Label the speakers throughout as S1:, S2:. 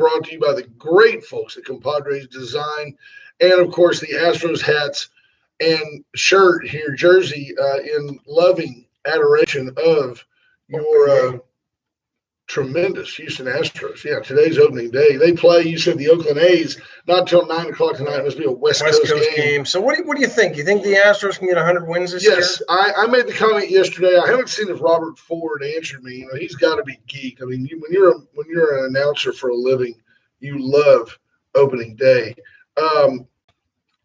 S1: brought to you by the great folks at Compadres Design, and of course the Astros hats and shirt here, jersey, in loving adoration of your tremendous Houston Astros. Yeah, today's opening day. They play, you said, the Oakland A's, not till 9 o'clock tonight. It must be a West Coast game.
S2: So what do you think? You think the Astros can get 100 wins this year?
S1: Yes, I made the comment yesterday. I haven't seen if Robert Ford answered me. He's got to be geek. I mean, when you're an announcer for a living, you love opening day.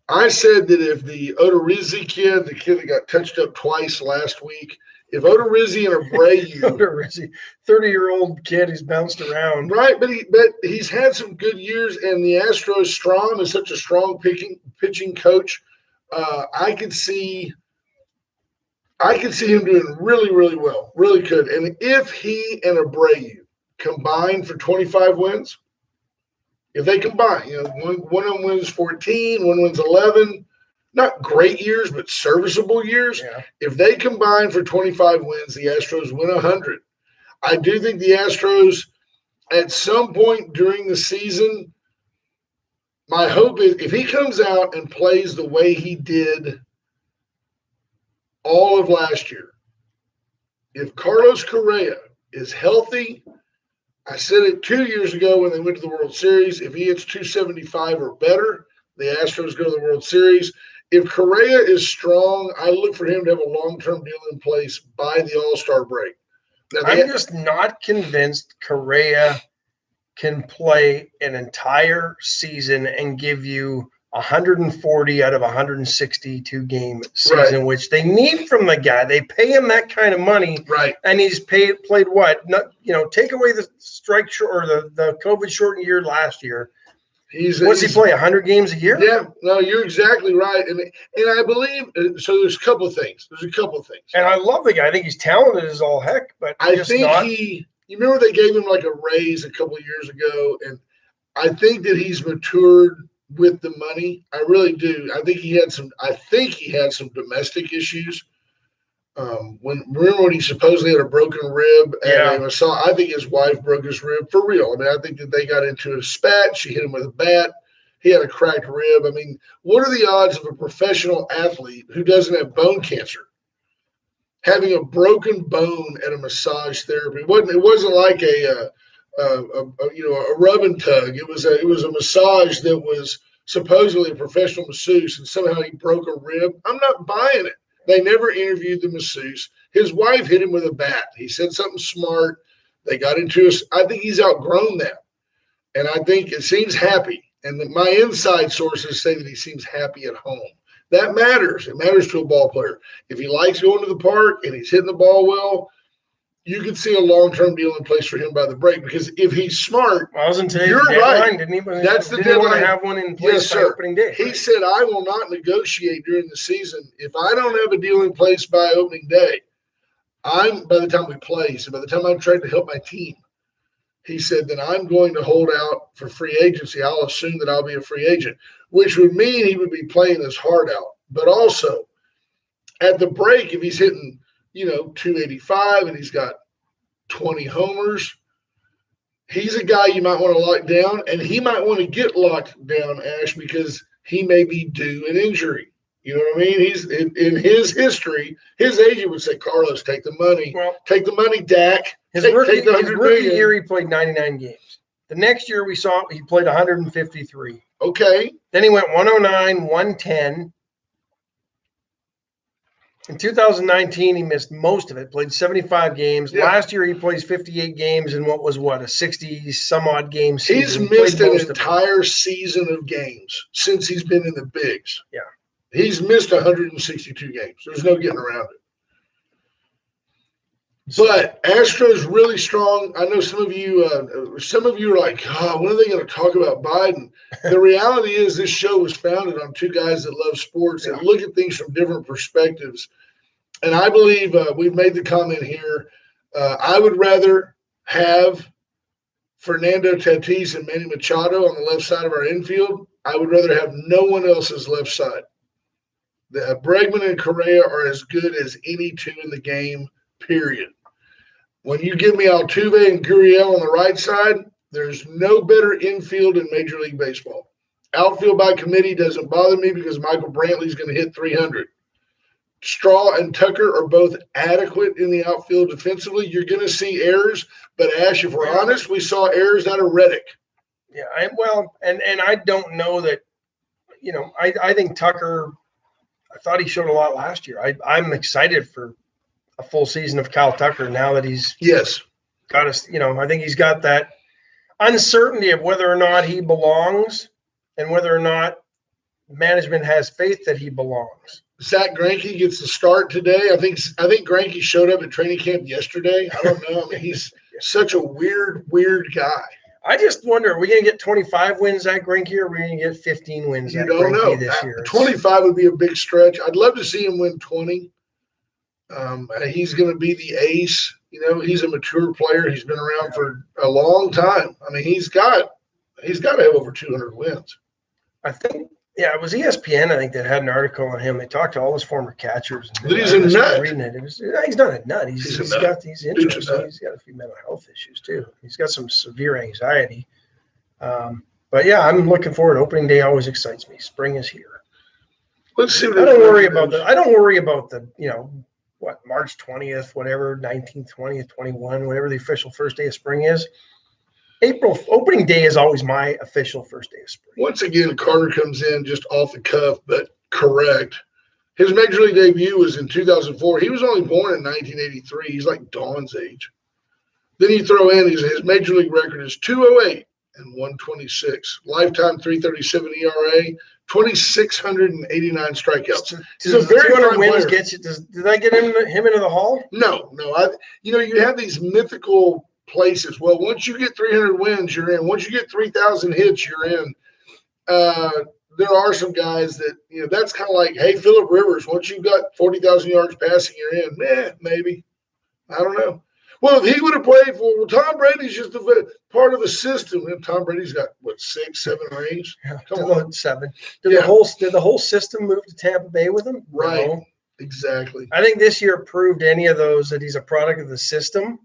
S1: I said that if the Odorizzi kid, the kid that got touched up twice last week, if Odorizzi and Abreu,
S2: 30-year-old kid who's bounced around,
S1: right? But he's had some good years, and the Astros Strom is such a strong pitching coach. I could see him doing really, really well, really could. And if he and Abreu combine for 25 wins, if they combine, one of them wins 14, one wins 11. Not great years, but serviceable years.
S2: Yeah.
S1: If they combine for 25 wins, the Astros win 100. I do think the Astros, at some point during the season, my hope is if he comes out and plays the way he did all of last year, if Carlos Correa is healthy, I said it 2 years ago when they went to the World Series, if he hits 275 or better, the Astros go to the World Series. If Correa is strong, I look for him to have a long-term deal in place by the All-Star break. Now,
S2: I'm just not convinced Correa can play an entire season and give you 140 out of 162 game season, right, which they need from the guy. They pay him that kind of money,
S1: right?
S2: And he's played what? Take away the strike or the COVID shortened year last year. What's he play? 100 games a year?
S1: Yeah, no, you're exactly right, and I believe so. There's a couple of things.
S2: And I love the guy. I think he's talented as all heck, but
S1: I think you remember they gave him like a raise a couple of years ago, and I think that he's matured with the money. I really do. I think he had some domestic issues. Remember when he supposedly had a broken rib?
S2: Yeah.
S1: I think his wife broke his rib for real. I mean, I think that they got into a spat. She hit him with a bat. He had a cracked rib. I mean, what are the odds of a professional athlete who doesn't have bone cancer having a broken bone at a massage therapy? It wasn't like a rub and tug. It was a massage that was supposedly a professional masseuse, and somehow he broke a rib. I'm not buying it. They never interviewed the masseuse. His wife hit him with a bat. He said something smart. They got into I think he's outgrown that. And I think it seems happy. And my inside sources say that he seems happy at home. That matters. It matters to a ball player. If he likes going to the park and he's hitting the ball well, you could see a long-term deal in place for him by the break. Because if he's smart,
S2: you're right. Didn't he?
S1: That's the
S2: deadline. Want to have one in place by opening day.
S1: He said, "I will not negotiate during the season if I don't have a deal in place by opening day. By the time we play, so by the time I'm trying to help my team, he said, then I'm going to hold out for free agency. I'll assume that I'll be a free agent, which would mean he would be playing his heart out. But also, at the break, if he's hitting 285 and he's got 20 homers, he's a guy you might want to lock down, and he might want to get locked down, Ash, because he may be due an injury. You know what I mean? He's in his history, his agent would say, Carlos, take the money.
S2: Well,
S1: take the money, Dak.
S2: His rookie year, he played 99 games. The next year we saw he played 153.
S1: Okay.
S2: Then he went 109, 110. In 2019, he missed most of it, played 75 games. Yeah. Last year, he plays 58 games in a 60-some-odd game season.
S1: He's missed an entire season of games since he's been in the bigs.
S2: Yeah.
S1: He's missed 162 games. There's no getting around it. But Astros really strong. I know some of you are like, when are they going to talk about Biden? The reality is this show was founded on two guys that love sports and look at things from different perspectives. And I believe we've made the comment here. I would rather have Fernando Tatis and Manny Machado on the left side of our infield. I would rather have no one else's left side. Bregman and Correa are as good as any two in the game, period. When you give me Altuve and Gurriel on the right side, There's no better infield in Major League Baseball. Outfield by committee doesn't bother me because Michael Brantley's going to hit 300. Straw and Tucker are both adequate in the outfield defensively. You're going to see errors, but Ash, if we're honest, we saw errors out of Reddick.
S2: Yeah, and I don't know that, I think Tucker, I thought he showed a lot last year. I'm excited for a full season of Kyle Tucker now that he's got us, I think he's got that uncertainty of whether or not he belongs and whether or not management has faith that he belongs.
S1: Zach Greinke gets the start today. I think Greinke showed up at training camp yesterday. I don't know. I mean, he's such a weird guy.
S2: I just wonder, are we going to get 25 wins Zach Greinke, or are we going to get 15 wins Zach Greinke this year?
S1: 25 would be a big stretch. I'd love to see him win 20. He's going to be the ace. He's a mature player. He's been around for a long time. I mean, he's got to have over 200 wins.
S2: I think. Yeah, it was ESPN, I think, that had an article on him. They talked to all his former catchers.
S1: But he's a nut.
S2: He's not a nut. He's got these interests. He's got a few mental health issues, too. He's got some severe anxiety. But, yeah, I'm looking forward. Opening day always excites me. Spring is here.
S1: Let's see.
S2: I don't worry about the, March 20th, whatever, 19th, 20th, 21, whatever the official first day of spring is. April opening day is always my official first day of spring.
S1: Once again, Carter comes in just off the cuff, but correct. His major league debut was in 2004. He was only born in 1983. He's like Dawn's age. Then you throw in his major league record is 208 and 126. Lifetime 337 ERA, 2,689 strikeouts. He's a very
S2: 200 wins gets you. Did I get him into the Hall?
S1: No. You have these mythical places. Well, once you get 300 wins, you're in. Once you get 3,000 hits, you're in. There are some guys that, that's kind of like, hey, Phillip Rivers, once you've got 40,000 yards passing, you're in. Maybe. I don't know. Well, if he would have played Tom Brady's just a part of the system. And Tom Brady's got, 6, 7 rings?
S2: Yeah, come on. 7. Did the whole system move to Tampa Bay with him?
S1: Right.
S2: No.
S1: Exactly.
S2: I think this year proved any of those that he's a product of the system.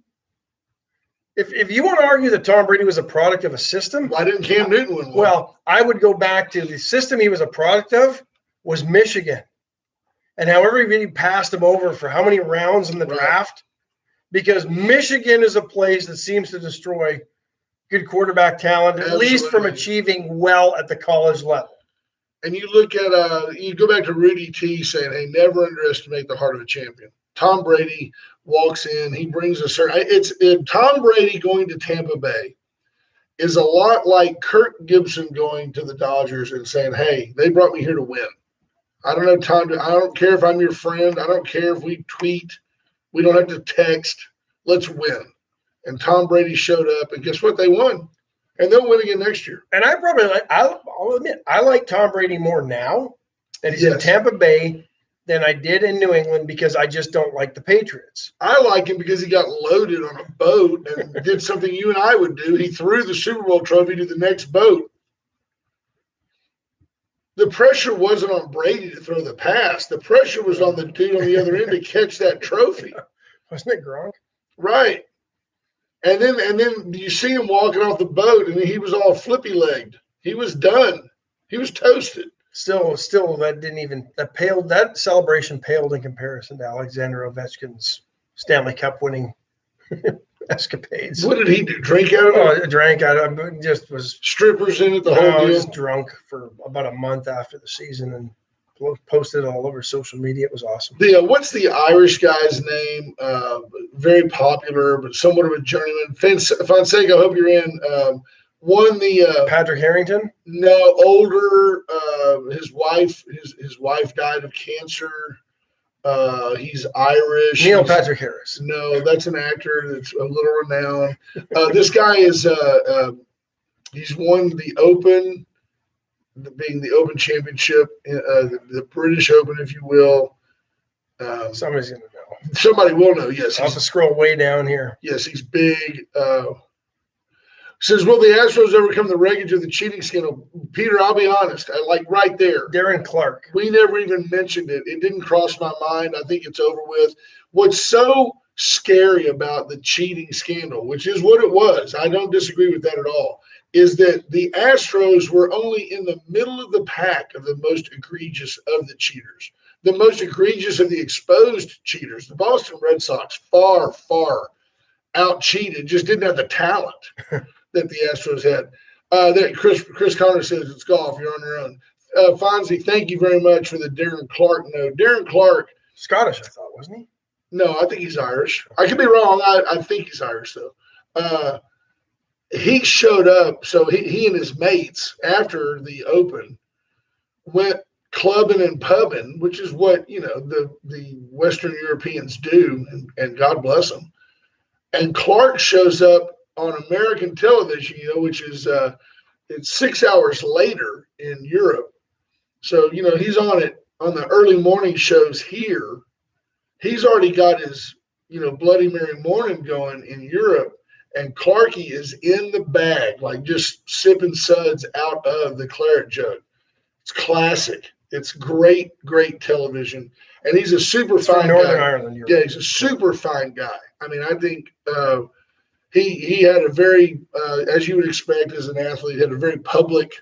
S2: If you want to argue that Tom Brady was a product of a system,
S1: why didn't Cam Newton win one?
S2: Well, I would go back to the system he was a product of was Michigan. And how everybody passed him over for how many rounds in the draft? Because Michigan is a place that seems to destroy good quarterback talent, at least from achieving well at the college level.
S1: And you look at you go back to Rudy T saying, hey, never underestimate the heart of a champion. Tom Brady walks in, he brings a certain – Tom Brady going to Tampa Bay is a lot like Kirk Gibson going to the Dodgers and saying, hey, they brought me here to win. I don't have time I don't care if I'm your friend. I don't care if we tweet. We don't have to text. Let's win. And Tom Brady showed up, and guess what? They won. And they'll win again next year.
S2: And I'll admit, I like Tom Brady more now that he's in Tampa Bay than I did in New England because I just don't like the Patriots.
S1: I like him because he got loaded on a boat and did something you and I would do. He threw the Super Bowl trophy to the next boat. The pressure wasn't on Brady to throw the pass. The pressure was on the dude on the other end to catch that trophy.
S2: Wasn't it Gronk?
S1: Right. And then you see him walking off the boat, and he was all flippy-legged. He was done. He was toasted.
S2: Still, that celebration paled in comparison to Alexander Ovechkin's Stanley Cup winning escapades.
S1: What did he do? Drink out of it?
S2: Drank out of it. Just was
S1: strippers in it the whole deal.
S2: Was drunk for about a month after the season and posted all over social media. It was awesome.
S1: What's the Irish guy's name? Very popular, but somewhat of a journeyman. Fonseca, I hope you're in. Won the
S2: Patrick Harrington?
S1: No, older. His wife died of cancer. He's Irish.
S2: Neil Patrick Harris.
S1: No, that's an actor that's a little renowned. This guy is he's won the Open, being the Open Championship, the British Open, if you will.
S2: Somebody's gonna know.
S1: Somebody will know. Yes,
S2: I'll have to scroll way down here.
S1: Yes, he's big. Says, will the Astros overcome the wreckage of the cheating scandal? Peter, I'll be honest. I like right there.
S2: Darren Clark.
S1: We never even mentioned it. It didn't cross my mind. I think it's over with. What's so scary about the cheating scandal, which is what it was. I don't disagree with that at all. Is that the Astros were only in the middle of the pack of the most egregious of the cheaters, the most egregious of the exposed cheaters. The Boston Red Sox far, far out cheated, just didn't have the talent that the Astros had. Chris Connor says it's golf. You're on your own. Fonzie, thank you very much for the Darren Clark note. Darren Clark,
S2: Scottish, I thought, wasn't he?
S1: no, I think he's Irish. I could be wrong. I think he's Irish though. He showed up. So he and his mates after the Open went clubbing and pubbing, which is what the Western Europeans do, and God bless them. And Clark shows up on American television, which is it's 6 hours later in Europe. So he's on it on the early morning shows here. He's already got his Bloody Mary morning going in Europe. And Clarky is in the bag, like just sipping suds out of the claret jug. It's classic. It's great, great television. And he's a super fine
S2: Northern
S1: guy.
S2: Ireland.
S1: Yeah, he's a super fine guy. I mean, I think he had a very, as you would expect as an athlete, had a very public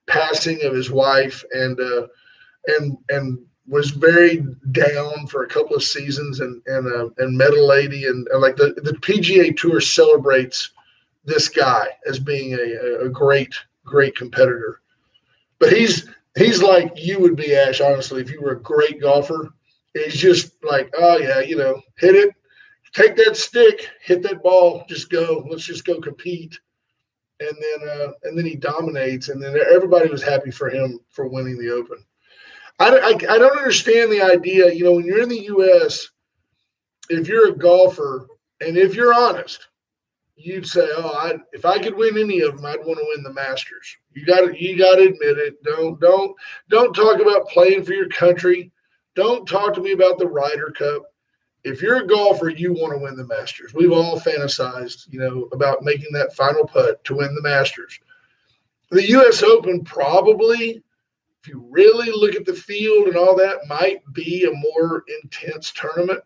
S1: passing of his wife, and was very down for a couple of seasons, and met a lady, and like the PGA Tour celebrates this guy as being a great competitor. But he's like you would be, Ash, honestly, if you were a great golfer. He's just like, oh yeah, hit it, take that stick, hit that ball, just go. Let's just go compete. And then he dominates, and then everybody was happy for him for winning the Open. I don't understand the idea, when you're in the U.S., if you're a golfer, and if you're honest, you'd say, if I could win any of them, I'd want to win the Masters. You got to admit it. Don't talk about playing for your country. Don't talk to me about the Ryder Cup. If you're a golfer, you want to win the Masters. We've all fantasized, about making that final putt to win the Masters. The U.S. Open probably, if you really look at the field and all that, might be a more intense tournament.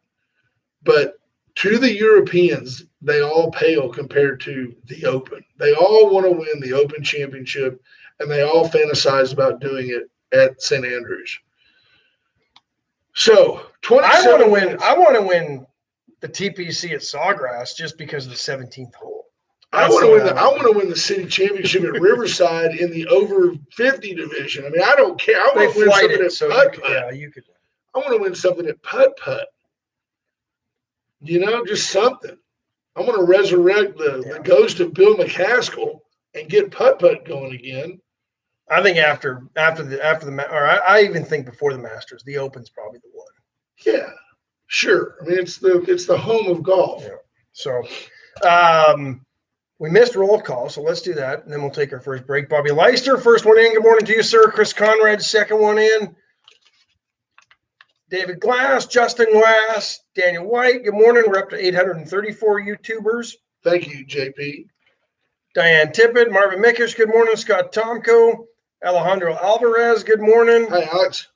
S1: But to the Europeans, they all pale compared to the Open. They all want to win the Open Championship, and they all fantasize about doing it at St. Andrews. So, 27 wins.
S2: I want to win the TPC at Sawgrass just because of the 17th hole.
S1: I want to win the city championship at Riverside in the over 50 division. I mean, I don't care. I want to win something at putt-putt.
S2: Yeah, you could.
S1: I want to win something at putt-putt. Just something. I want to resurrect the ghost of Bill McCaskill and get putt-putt going again.
S2: I think after I even think before the Masters, the Open's probably the one.
S1: Yeah, sure. I mean, it's the home of golf.
S2: Yeah. So, we missed roll call, so let's do that, and then we'll take our first break. Bobby Leister, first one in. Good morning to you, sir. Chris Conrad, second one in. David Glass, Justin Glass, Daniel White. Good morning. We're up to 834 YouTubers.
S1: Thank you, JP.
S2: Diane Tippett, Marvin Mickish. Good morning. Scott Tomko, Alejandro Alvarez. Good morning.
S1: Hi, Alex.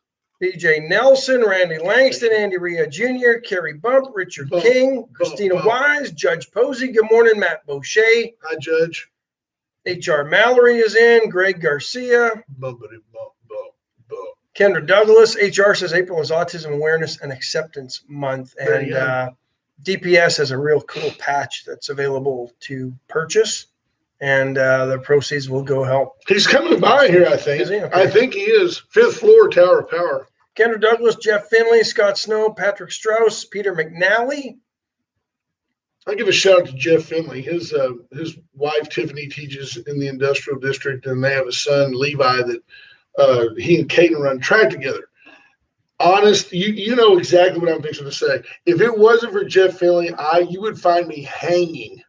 S2: BJ Nelson, Randy Langston, Andy Ria Jr., Kerry Bump, Richard King, Christina Wise, Judge Posey. Good morning, Matt Boucher.
S1: Hi, Judge.
S2: HR Mallory is in. Greg Garcia.
S1: Bumpity bump, bump, bump.
S2: Kendra Douglas. HR says April is Autism Awareness and Acceptance Month. And DPS has a real cool patch that's available to purchase. And the proceeds will go help.
S1: He's coming by here, I think.
S2: Is he? Okay.
S1: I think he is. 5th floor, Tower of Power.
S2: Kendra Douglas, Jeff Finley, Scott Snow, Patrick Strauss, Peter McNally.
S1: I give a shout out to Jeff Finley. His wife, Tiffany, teaches in the industrial district, and they have a son, Levi, that he and Caden run track together. Honest, you know exactly what I'm fixing to say. If it wasn't for Jeff Finley, you would find me hanging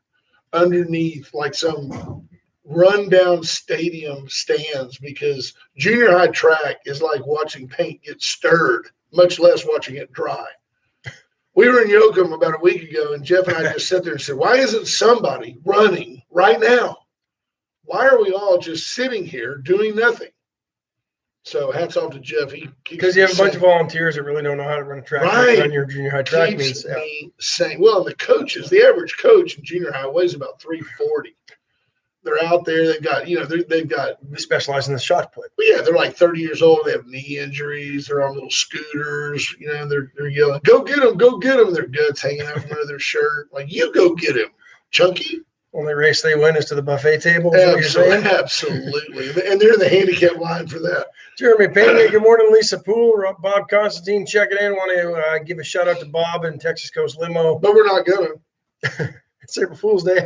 S1: underneath like some rundown stadium stands, because junior high track is like watching paint get stirred, much less watching it dry. We were in Yoakum about a week ago, and Jeff and I just sat there and said, why isn't somebody running right now? Why are we all just sitting here doing nothing? So hats off to Jeff. He
S2: Because you have a bunch of volunteers that really don't know how to run a track,
S1: Right.
S2: run your junior high track
S1: keeps
S2: meets. Yeah.
S1: me saying, well, the coaches, the average coach in junior high weighs about 340. They're out there. They've got, they've got,
S2: They specialize in the shot put.
S1: yeah, they're like 30 years old. They have knee injuries. They're on little scooters. They're yelling, go get them, go get them. Their guts hanging out from under their shirt. Like, you go get him, Chunky.
S2: Only race they win is to the buffet table. Is what you're saying?
S1: Absolutely. And they're in the handicap line for that.
S2: Jeremy Pena, good morning. Lisa Poole, Bob Constantine checking in. Want to give a shout out to Bob and Texas Coast Limo.
S1: But we're not going to.
S2: It's April Fool's Day.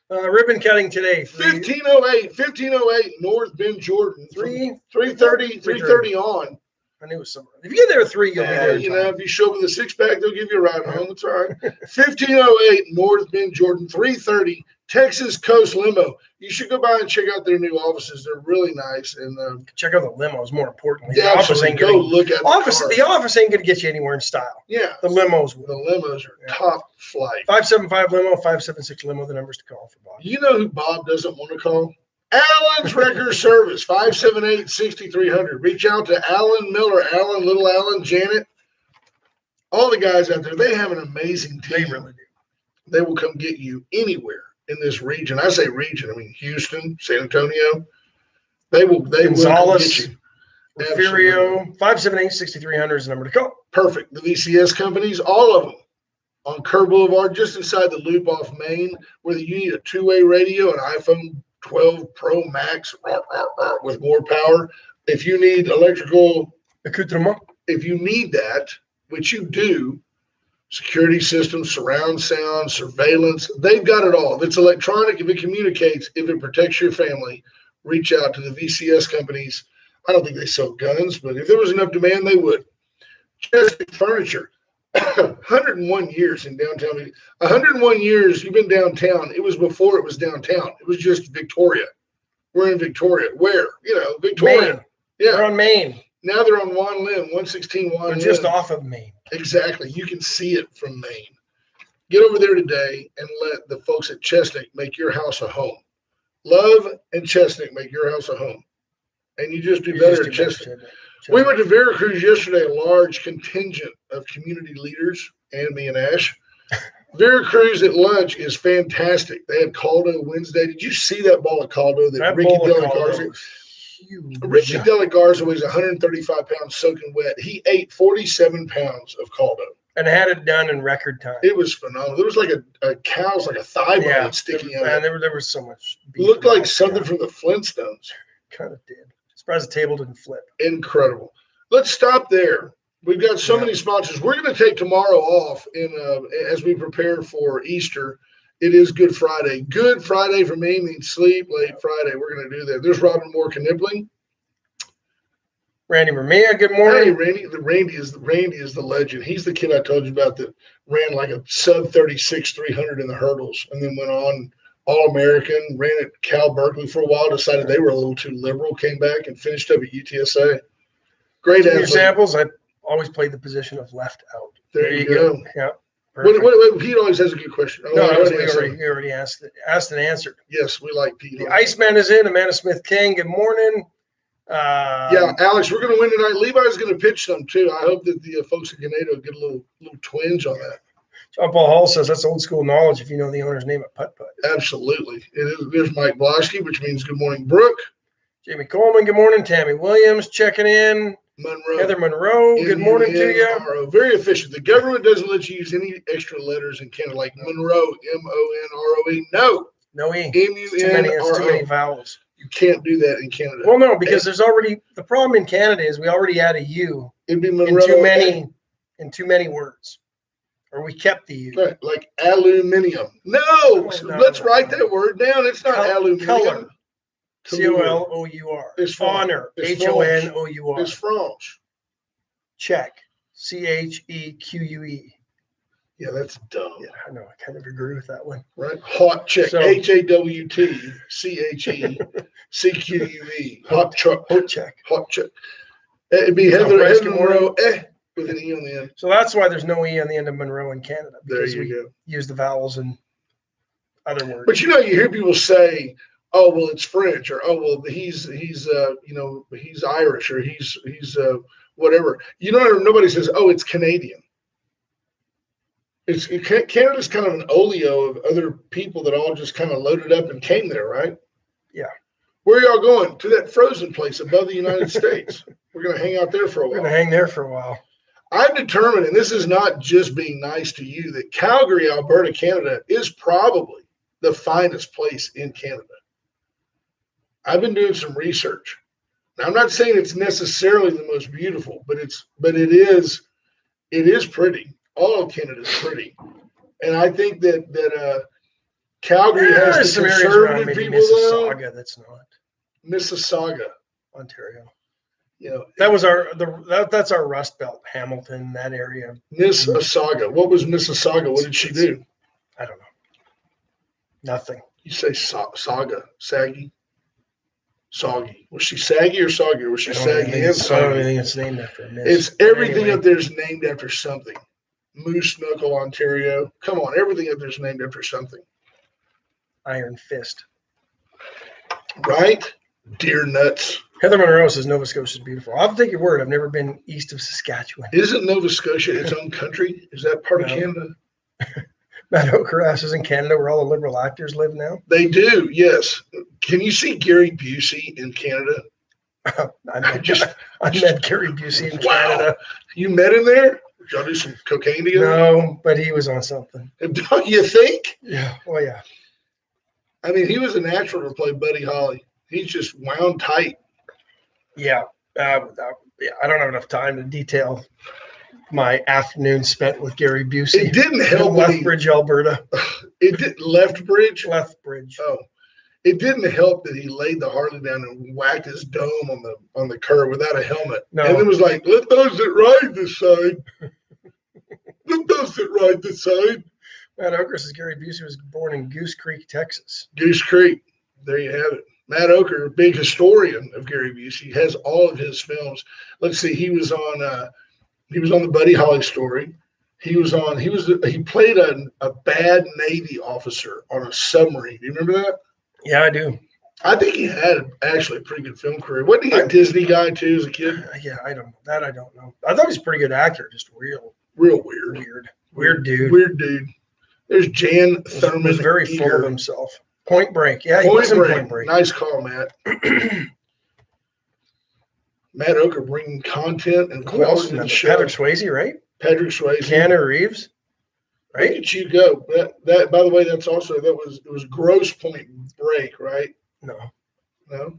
S2: Ribbon cutting today.
S1: 1508 North Bend, Jordan. 3:30 on.
S2: I knew it was somewhere. If you get there at 3, you'll be there.
S1: If you show up with a six-pack, they'll give you a ride home. That's all right. 1508 North Bend, Jordan. 3:30 Texas Coast Limo. You should go by and check out their new offices. They're really nice. And
S2: check out the limos. More importantly,
S1: the office ain't
S2: going
S1: look at
S2: the office ain't going to get you anywhere in style.
S1: Yeah,
S2: the limos will.
S1: The limos are top flight.
S2: 575 limo, 576 limo. The numbers to call for Bob.
S1: You know who Bob doesn't want to call? Allen's Wrecker Service, 578-6300. Reach out to Alan Miller, Little Alan, Janet. All the guys out there, they have an amazing team.
S2: They really do.
S1: They will come get you anywhere in this region. I say region, I mean Houston, San Antonio. They will
S2: Gonzales,
S1: get you.
S2: Porfirio, 578-6300 is the number to call.
S1: Perfect. The VCS companies, all of them, on Kerr Boulevard, just inside the loop off Main, whether you need a two-way radio, an iPhone 12 Pro Max with more power. If you need electrical
S2: accoutrement,
S1: if you need that, which you do, security systems, surround sound, surveillance, they've got it all. If it's electronic, if it communicates, if it protects your family, reach out to the VCS companies. I don't think they sell guns, but if there was enough demand, they would. Chesapeake Furniture. 101 years in downtown. 101 years you've been downtown. It was before it was downtown. It was just Victoria. We're in Victoria. Where? Victoria.
S2: Maine.
S1: Yeah.
S2: They're on Maine.
S1: Now they're on Juan Lynn, 116 Juan Lynn.
S2: They're just off of Maine.
S1: Exactly. You can see it from Maine. Get over there today and let the folks at Chestnut make your house a home. Love and Chestnut make your house a home. And you just do better at Chestnut. We went to Veracruz yesterday, a large contingent of community leaders, and me and Ash. Veracruz at lunch is fantastic. They had caldo Wednesday. Did you see that ball of caldo that Ricky De La Garza? Ricky De La Garza weighs 135 pounds soaking wet. He ate 47 pounds of caldo.
S2: And had it done in record time.
S1: It was phenomenal. There was like a cow's, like a thigh bone sticking out.
S2: And there was so much beef.
S1: It looked like something from the Flintstones.
S2: Kind of did. Surprised the table didn't flip.
S1: Incredible. Let's stop there. We've got so many sponsors. We're going to take tomorrow off as we prepare for Easter. It is Good Friday. Good Friday for me means sleep late Friday. We're going to do that. There's Robin Moore Knipling.
S2: Randy Murmia, good morning.
S1: Hey, Randy is the legend. He's the kid I told you about that ran like a sub 36 300 in the hurdles and then went on All-American, ran at Cal Berkeley for a while, decided they were a little too liberal, came back and finished up at UTSA. Great athlete.
S2: Examples, I always played the position of left out.
S1: There you go.
S2: Yeah.
S1: Wait, Pete always has a good question.
S2: We already asked and answered.
S1: Yes, we like Pete.
S2: The Iceman is in. Amanda Smith King, good morning.
S1: Alex, we're going to win tonight. Levi's going to pitch some too. I hope that the folks at Ganado get a little twinge on that.
S2: John Paul Hall says that's old school knowledge if you know the owner's name at Putt Putt.
S1: Absolutely. It is. There's Mike Blosky, which means good morning, Brooke.
S2: Jamie Coleman, good morning. Tammy Williams checking in.
S1: Monroe.
S2: Heather Monroe, good morning to you.
S1: Very efficient. The government doesn't let you use any extra letters in Canada, like Monroe, M-O-N-R-O-E.
S2: No E.
S1: M-U-N-R-O.
S2: Too many vowels.
S1: You can't do that in Canada.
S2: Well, no, because there's already the problem in Canada is we already had a U.
S1: It'd be Monroe
S2: in too many words, or we kept the U.
S1: Right, like aluminium. No, let's write that word down. It's not aluminium.
S2: Color. C-O-L-O-U-R.
S1: It's
S2: honor. H-O-N-O-U-R.
S1: It's French.
S2: Check. C-H-E-Q-U-E.
S1: Yeah, that's dumb.
S2: Yeah, I know. I kind of agree with that one.
S1: Right? Hot check.
S2: So,
S1: H-A-W-T-C-H-E-C-Q-U-E. Hot truck.
S2: Hot check.
S1: Hot check. It'd be Heather Monroe with an E on the end.
S2: So that's why there's no E on the end of Monroe in Canada.
S1: There you go.
S2: Use the vowels in other words.
S1: But you hear people say, oh well, it's French, or oh well, he's Irish, or he's whatever. Nobody says, oh, it's Canadian. Canada's kind of an oleo of other people that all just kind of loaded up and came there, right?
S2: Yeah.
S1: Where are y'all going? To that frozen place above the United States. We're going to hang out there for a while.
S2: We're going to hang there for a while.
S1: I've determined, and this is not just being nice to you, that Calgary, Alberta, Canada is probably the finest place in Canada. I've been doing some research. Now, I'm not saying it's necessarily the most beautiful, but it is pretty. All of Canada is pretty. And I think that Calgary has the conservative people
S2: Mississauga
S1: though.
S2: that's not.
S1: Mississauga,
S2: Ontario.
S1: That
S2: was that's our Rust Belt, Hamilton, that area.
S1: Mississauga. What was Mississauga? What did she do?
S2: I don't know. Nothing.
S1: You say saga, saggy, soggy. Was she saggy or soggy? Or was she saggy and soggy?
S2: I don't think it's named after a miss.
S1: It's everything up there's named after something. Moose Knuckle, Ontario. Come on, everything up there's named after something.
S2: Iron Fist.
S1: Right? Deer nuts.
S2: Heather Monroe says Nova Scotia is beautiful. I'll take your word. I've never been east of Saskatchewan.
S1: Isn't Nova Scotia its own country? Is that part of Canada?
S2: Matt Oker asks, is in Canada where all the liberal actors live now?
S1: They do, yes. Can you see Gary Busey in Canada?
S2: I met Gary Busey in Canada.
S1: You met him there? Did y'all do some cocaine together?
S2: No, but he was on something.
S1: Don't you think?
S2: Yeah. Well, yeah.
S1: I mean, he was a natural to play Buddy Holly. He's just wound tight.
S2: Yeah. I don't have enough time to detail my afternoon spent with Gary Busey.
S1: It didn't help.
S2: Lethbridge, Alberta.
S1: It did Lethbridge.
S2: Lethbridge.
S1: Oh, it didn't help that he laid the Harley down and whacked his dome on the curb without a helmet.
S2: No.
S1: And it was like, let those that ride this side. Let those that ride this side.
S2: Matt Oker says Gary Busey was born in Goose Creek, Texas.
S1: Goose Creek. There you have it. Matt Oker, big historian of Gary Busey, has all of his films. Let's see, he was on the Buddy Holly story. He played a bad Navy officer on a submarine. Do you remember that?
S2: Yeah, I do.
S1: I think he had actually a pretty good film career. Wasn't he a Disney guy too as a kid?
S2: Yeah, I don't know. That I don't know. I thought he was a pretty good actor, just real
S1: weird.
S2: Weird dude.
S1: Weird dude. There's Jan Thurman.
S2: Was very full of himself. Point Break. Yeah, he was in Point Break.
S1: Nice call, Matt. Matt Oker bringing content and quality to the show.
S2: Patrick Swayze, right?
S1: Patrick Swayze.
S2: Keanu Reeves. Right?
S1: Look at you go. That by the way, it was Grosse Point Break, right?
S2: No, that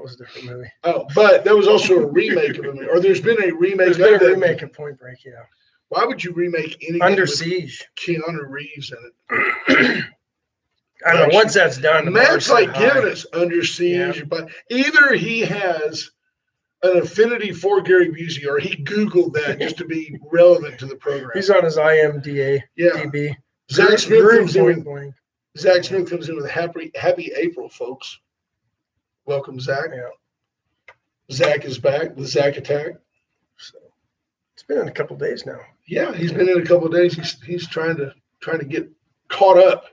S2: was a different movie.
S1: Oh, but there was also a remake of a movie, or there's been a remake.
S2: There's been a remake of Point Break. Yeah.
S1: Why would you remake anything
S2: Under Siege?
S1: Keanu Reeves in it.
S2: I don't know. Once that's done,
S1: Matt's like giving us Under Siege,
S2: Yeah.
S1: but either he has an affinity for Gary Busey, or he Googled that just to be relevant to the program.
S2: He's on his IMDb.
S1: Yeah.
S2: DB.
S1: Zach Smith comes in.
S2: Blank.
S1: Zach Smith comes in with happy April, folks. Welcome, Zach.
S2: Yeah.
S1: Zach is back. The Zach Attack.
S2: So it's been in a couple of days now.
S1: Yeah, he's been in a couple of days. He's trying to get caught up.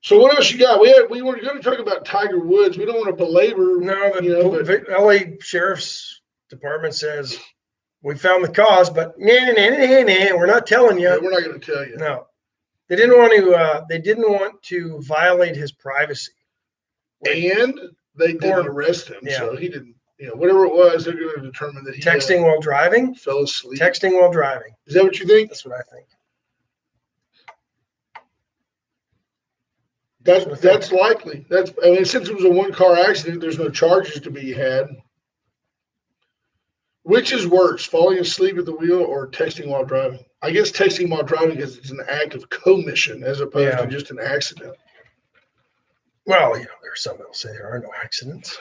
S1: So what else you got? We were going to talk about Tiger Woods. We don't want to belabor.
S2: No, the LA Sheriff's Department says we found the cause, but we're not telling you.
S1: Yeah, we're not going to tell you.
S2: No, they didn't want to. They didn't want to violate his privacy.
S1: And they didn't arrest him, so he didn't. Whatever it was, they're going to determine that he
S2: texting while driving.
S1: Fell asleep.
S2: Texting while driving.
S1: Is that what you think?
S2: That's what I think.
S1: That's likely. Since it was a one-car accident, there's no charges to be had. Which is worse, falling asleep at the wheel or texting while driving? I guess texting while driving because it's an act of commission as opposed to just an accident.
S2: Well, there's some that'll say there are no accidents.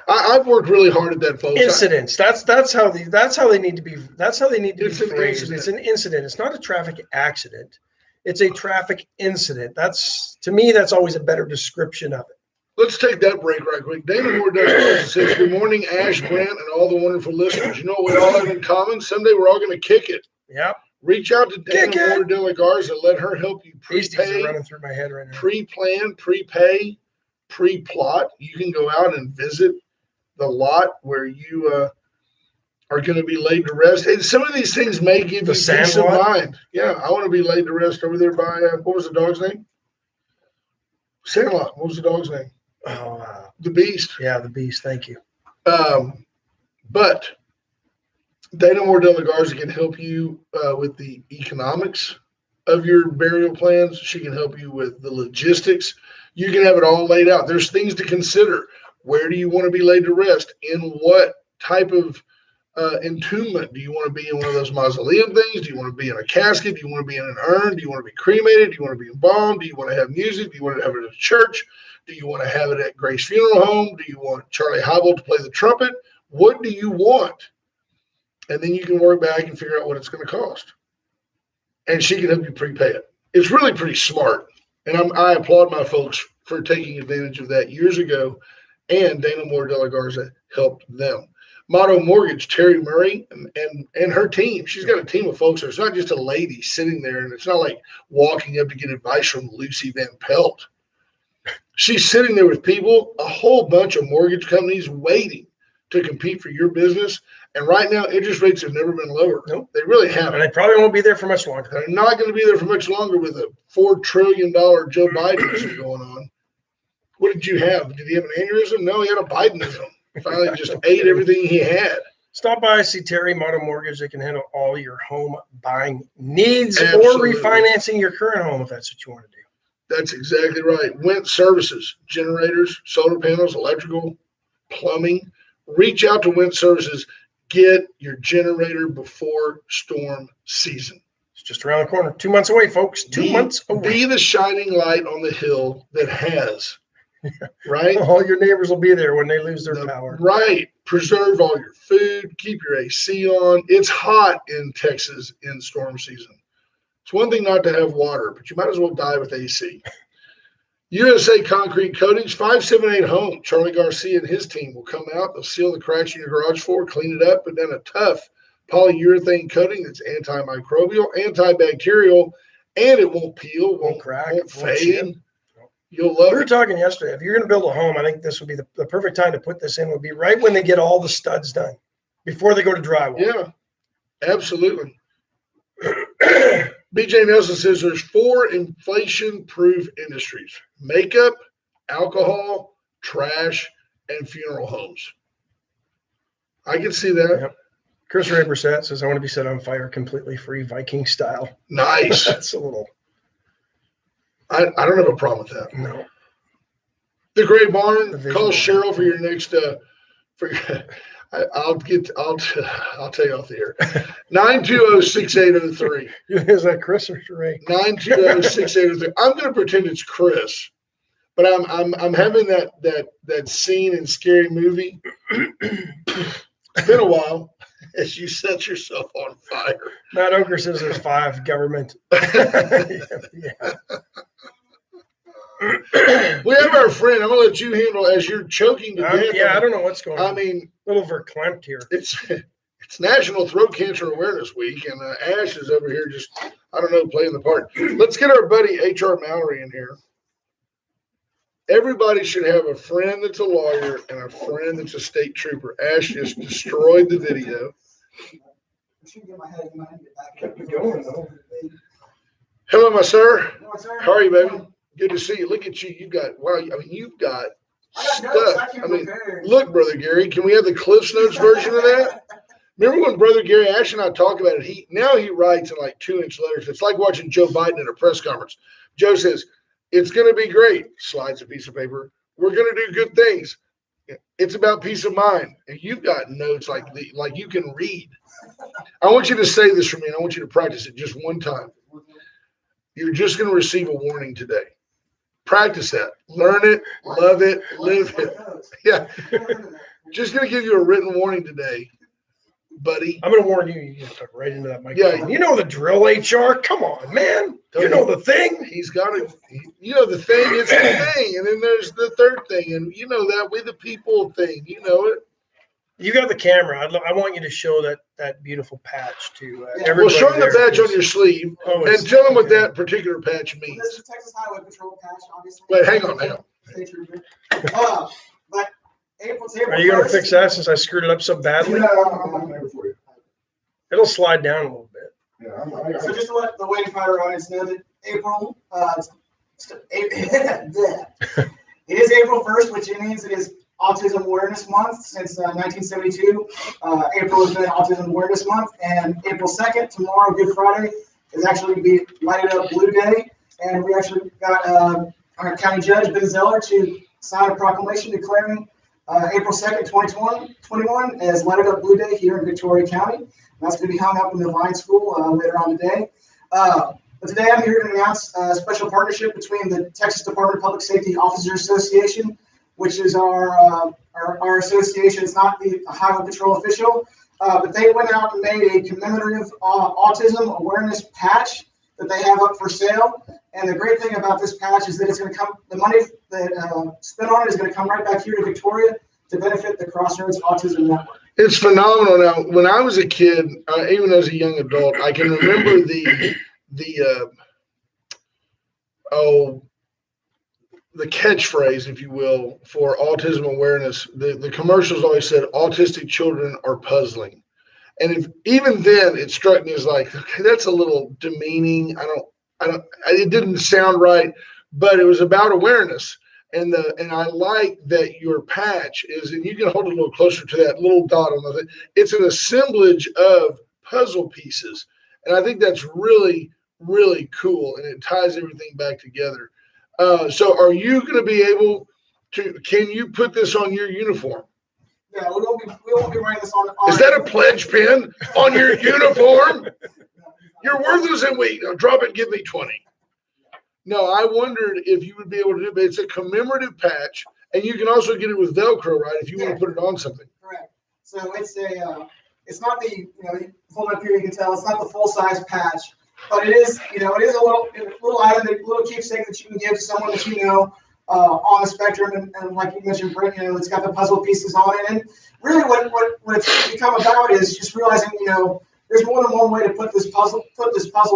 S1: I've worked really hard at that, folks.
S2: Incidents. That's how they need to be. That's how they need to be phrased.
S1: Incident.
S2: It's an incident. It's not a traffic accident. It's a traffic incident. To me, that's always a better description of it.
S1: Let's take that break right quick. David Moore does says, good morning, Ash, Grant, and all the wonderful listeners. You know what we all have in common? Someday we're all going to kick it.
S2: Yep.
S1: Reach out to Dana
S2: Kick it.
S1: Moore de la Garza. Let her help you
S2: These things are
S1: prepay,
S2: running through my head right now.
S1: pre-plan, prepay, pre-plot. You can go out and visit the lot where you are going to be laid to rest. And some of these things may give
S2: The
S1: you peace of
S2: Sandlot?
S1: mind. Yeah, I want to be laid to rest over there by, what was the dog's name? Sandlot. What was the dog's name?
S2: Oh,
S1: The Beast.
S2: yeah, the Beast. Thank you.
S1: But Dana Moore de la Garza can help you with the economics of your burial plans. She can help you with the logistics. You can have it all laid out. There's things to consider. Where do you want to be laid to rest? In what type of entombment? Do you want to be in one of those mausoleum things? Do you want to be in a casket? Do you want to be in an urn? Do you want to be cremated? Do you want to be embalmed? Do you want to have music? Do you want to have it at a church? Do you want to have it at Grace Funeral Home? Do you want Charlie Heibold to play the trumpet? What do you want? And then you can work back and figure out what it's going to cost. And she can help you prepay it. It's really pretty smart. And I applaud my folks for taking advantage of that years ago. And Dana Moore de la Garza helped them. Motto Mortgage, Terry Murray and her team. She's got a team of folks. It's not just a lady sitting there, and it's not like walking up to get advice from Lucy Van Pelt. She's sitting there with people, a whole bunch of mortgage companies waiting to compete for your business. And right now, interest rates have never been lower.
S2: Nope.
S1: They really haven't.
S2: And they probably won't be there for much longer.
S1: They're not going to be there for much longer with a $4 trillion Joe Biden issue going on. What did you have? Did he have an aneurysm? No, he had a Bidenism. Finally just ate everything he had.
S2: Stop by, see Terry, Motto Mortgage. They can handle all your home buying needs
S1: Absolutely.
S2: or refinancing your current home if that's what you want to do.
S1: That's exactly right. Went Services, generators, solar panels, electrical, plumbing. Reach out to Went Services. Get your generator before storm season.
S2: It's just around the corner. 2 months away, folks. 2 months away.
S1: Be the shining light on the hill that has, right?
S2: All your neighbors will be there when they lose their power.
S1: Right. Preserve all your food. Keep your AC on. It's hot in Texas in storm season. It's one thing not to have water, but you might as well die with AC. USA Concrete Coatings, 578 Home. Charlie Garcia and his team will come out. They'll seal the cracks in your garage floor, clean it up, put down a tough polyurethane coating that's antimicrobial, antibacterial, and it won't peel, won't
S2: crack,
S1: won't
S2: won't
S1: fade.
S2: chip.
S1: You'll love
S2: We were
S1: it.
S2: talking yesterday. If you're going to build a home, I think this would be the perfect time to put this in. Would be right when they get all the studs done, before they go to drywall.
S1: Yeah, absolutely. BJ Nelson says there's 4 inflation-proof industries: makeup, alcohol, trash, and funeral homes. I can see that.
S2: Yep. Chris Ray Brissett says, I want to be set on fire completely free, Viking style.
S1: Nice.
S2: That's a little.
S1: I don't have a problem with that.
S2: No.
S1: The Gray Barn.
S2: The visual.
S1: Call Cheryl for your next. I'll tell you off the air. 920-6803.
S2: Is that Chris or Ray?
S1: 920-6803. I'm going to pretend it's Chris, but I'm having that scene in Scary Movie. It's been a while as you set yourself on fire.
S2: Matt Oker says there's 5 government. Yeah.
S1: We have our friend. I'm going to let you handle as you're choking to death.
S2: Yeah, I don't know what's going on.
S1: I mean,
S2: a little verklempt here.
S1: it's National Throat Cancer Awareness Week, and Ash is over here just, I don't know, playing the part. Let's get our buddy H.R. Mallory in here. Everybody should have a friend that's a lawyer and a friend that's a state trooper. Ash just destroyed the video. Hello, my sir. How are you, baby? Good to see you. Look at you. You've got, wow, I mean, you've got stuff. I mean, look, Brother Gary, can we have the Cliffs Notes version of that? Remember when Brother Gary, Ash and I talk about it, now he writes in like 2-inch letters. It's like watching Joe Biden at a press conference. Joe says, it's going to be great. Slides a piece of paper. We're going to do good things. It's about peace of mind. And you've got notes like you can read. I want you to say this for me, and I want you to practice it just one time. You're just going to receive a warning today. Practice that. Learn it, love it, live it. Yeah. Just going to give you a written warning today, buddy.
S2: I'm going to warn you. You just talk right into that microphone.
S1: Yeah.
S2: You know the drill, HR. Come on, man. You know the thing.
S1: He's got it. You know the thing. It's the thing. And then there's the third thing. And you know that we the people thing. You know it.
S2: You got the camera. I want you to show that beautiful patch to
S3: Yeah.
S2: everybody.
S1: Well, show them the
S2: there,
S1: badge on
S2: 'cause-
S1: your sleeve
S2: Oh,
S1: and
S2: it's-
S1: tell them what
S2: okay.
S1: that particular patch
S3: Well,
S1: means.
S3: this is Texas Highway Patrol patch, obviously.
S1: Wait, hang on.
S3: Stay trooper. But April
S2: Are you gonna
S3: 1st,
S2: fix that since I screwed it up so badly?
S4: I'm there for you.
S2: It'll slide down a little bit.
S4: Yeah,
S3: So just to let the Waiting Fighter audience know that April, it is April 1st, which means it is Autism Awareness Month since 1972. April has been Autism Awareness Month, and April 2nd, tomorrow, Good Friday, is actually be Lighted Up Blue Day, and we actually got our county judge, Ben Zeller, to sign a proclamation declaring April 2nd, 2021 as Lighted Up Blue Day here in Victoria County. That's going to be hung up in the Vine School later on today. But today I'm here to announce a special partnership between the Texas Department of Public Safety Officers Association, which is our association. It's not the Highway Patrol official, but they went out and made a commemorative autism awareness patch that they have up for sale. And the great thing about this patch is that it's going to come, the money that spent on it is going to come right back here to Victoria to benefit the Crossroads Autism Network.
S1: It's phenomenal. Now, when I was a kid, even as a young adult, I can remember the catchphrase, if you will, for autism awareness. The commercials always said, "Autistic children are puzzling," and even then it struck me as like, okay, that's a little demeaning. It didn't sound right, but it was about awareness. And I like that your patch is, and you can hold it a little closer to that little dot on the thing. It's an assemblage of puzzle pieces, and I think that's really, really cool, and it ties everything back together. So, are you going to be able to? Can you put this on your uniform?
S3: Yeah, we won't be wearing this on.
S1: Is that a pledge pin on your uniform? You're worthless and weak. Now drop it. Give me 20. No, I wondered if you would be able to do it, but it's a commemorative patch, and you can also get it with Velcro, right? If you want to put it on something.
S3: Correct. So it's it's not the, hold it up here, you can tell it's not the full size patch, but it is a little item, a little keepsake that you can give to someone that you know on the spectrum, and like you mentioned, Brent, it's got the puzzle pieces on it, and really what it's become about is just realizing, there's more than one way to put this puzzle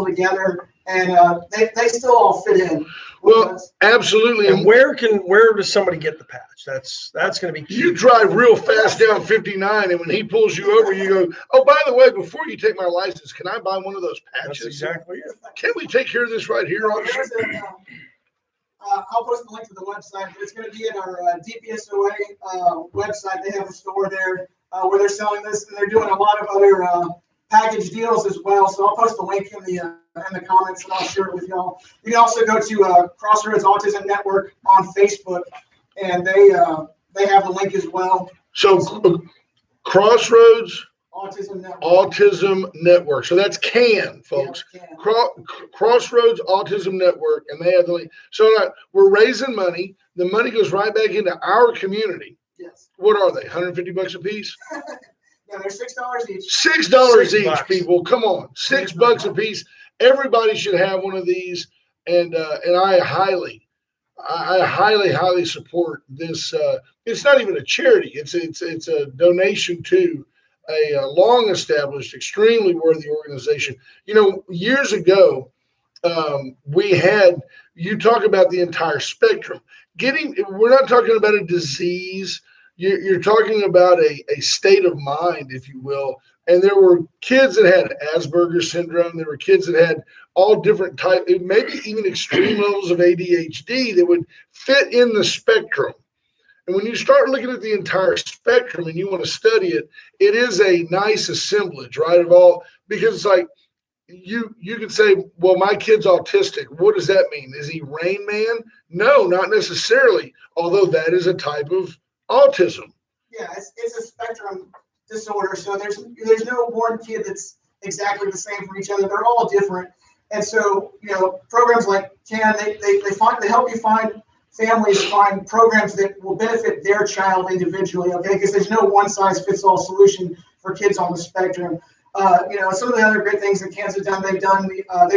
S3: together, and they still all fit in.
S1: Well, absolutely.
S2: And where does somebody get the patch? That's going to be key.
S1: You drive real fast down 59, and when he pulls you over, you go, "Oh, by the way, before you take my license, can I buy one of those patches?"
S2: That's exactly it.
S1: Can we take care of this right here, officer?
S3: I'll post the link to the website, but it's going to be at our DPSOA website. They have a store there where they're selling this, and they're doing a lot of other package deals as well. So I'll post the link in the comments, and I'll share it with y'all. You can also go to Crossroads Autism Network on Facebook, and they have the link as well.
S1: So Crossroads
S3: Autism Network.
S1: So that's CAN, folks.
S3: Yeah, CAN.
S1: Crossroads Autism Network, and they have the link. So we're raising money. The money goes right back into our community.
S3: Yes.
S1: What are they? $150 a piece?
S3: Yeah, they're $6 each.
S1: $6 each,
S2: $6.
S1: people. Come on, $6 a piece. Everybody should have one of these, and I highly support this. It's not even a charity. It's a donation to a long-established, extremely worthy organization. Years ago, you talk about the entire spectrum. We're not talking about a disease. You're talking about a state of mind, if you will. And there were kids that had Asperger's syndrome. There were kids that had all different types, maybe even extreme levels of ADHD that would fit in the spectrum. And when you start looking at the entire spectrum and you want to study it, it is a nice assemblage, right, of all, because it's like you can say, well, my kid's autistic. What does that mean? Is he Rain Man? No, not necessarily, although that is a type of autism.
S3: Yeah, it's a spectrum disorder. So there's no one kid that's exactly the same for each other. They're all different. And so, programs like CAN, they help you find programs that will benefit their child individually, okay? Because there's no one-size-fits-all solution for kids on the spectrum. Some of the other great things that CAN's have done, they've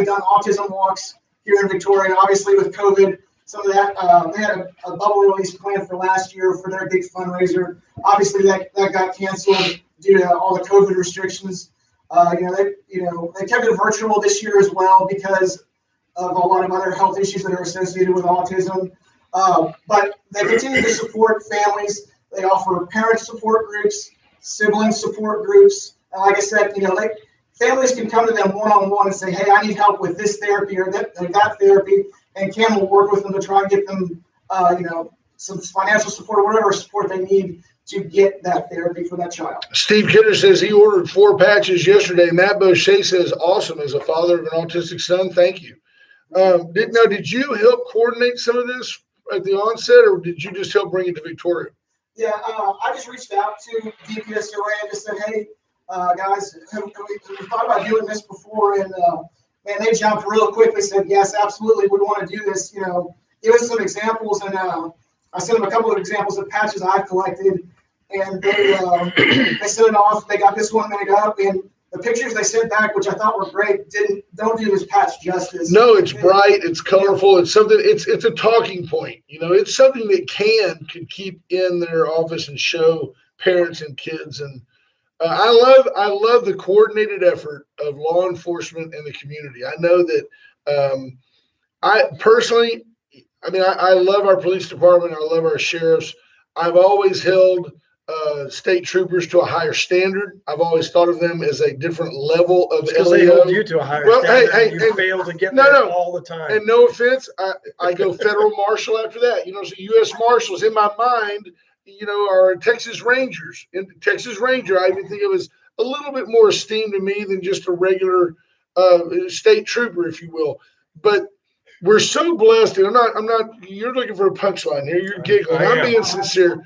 S3: done autism walks here in Victoria. Obviously, with COVID some of that. They had a bubble release planned for last year for their big fundraiser. Obviously, that got canceled due to all the COVID restrictions. They kept it virtual this year as well because of a lot of other health issues that are associated with autism. But they continue to support families. They offer parent support groups, sibling support groups. And like I said, families can come to them one-on-one and say, hey, I need help with this therapy or that therapy. And Cam will work with them to try and get them, some financial support or whatever support they need to get that therapy for that child.
S1: Steve Kidder says he ordered 4 patches yesterday. Matt Boucher says, awesome. As a father of an autistic son, thank you. Did you help coordinate some of this at the onset, or did you just help bring it to Victoria?
S3: Yeah, I just reached out to DPSOA and just said, hey, guys, have we thought about doing this before? And they jumped real quickly, said, yes, absolutely, we want to do this. Give us some examples. And I sent them a couple of examples of patches I've collected. And they sent it off. They got this one made up. And the pictures they sent back, which I thought were great, don't do this patch justice.
S1: No, it's bright, it's colorful, it's something. It's a talking point. It's something that could keep in their office and show parents and kids. And I love the coordinated effort of law enforcement and the community. I know that I personally, I love our police department. I love our sheriffs. I've always held state troopers to a higher standard. I've always thought of them as a different level of
S2: because
S1: LEO.
S2: they hold you to a higher standard. You fail to get there all the time.
S1: And no offense, I go federal marshal after that. So U.S. Marshals in my mind, are Texas Rangers. And Texas Ranger, I even think it was a little bit more esteemed to me than just a regular state trooper, if you will. But we're so blessed, and I'm not. You're looking for a punchline here. You're giggling. I'm being sincere.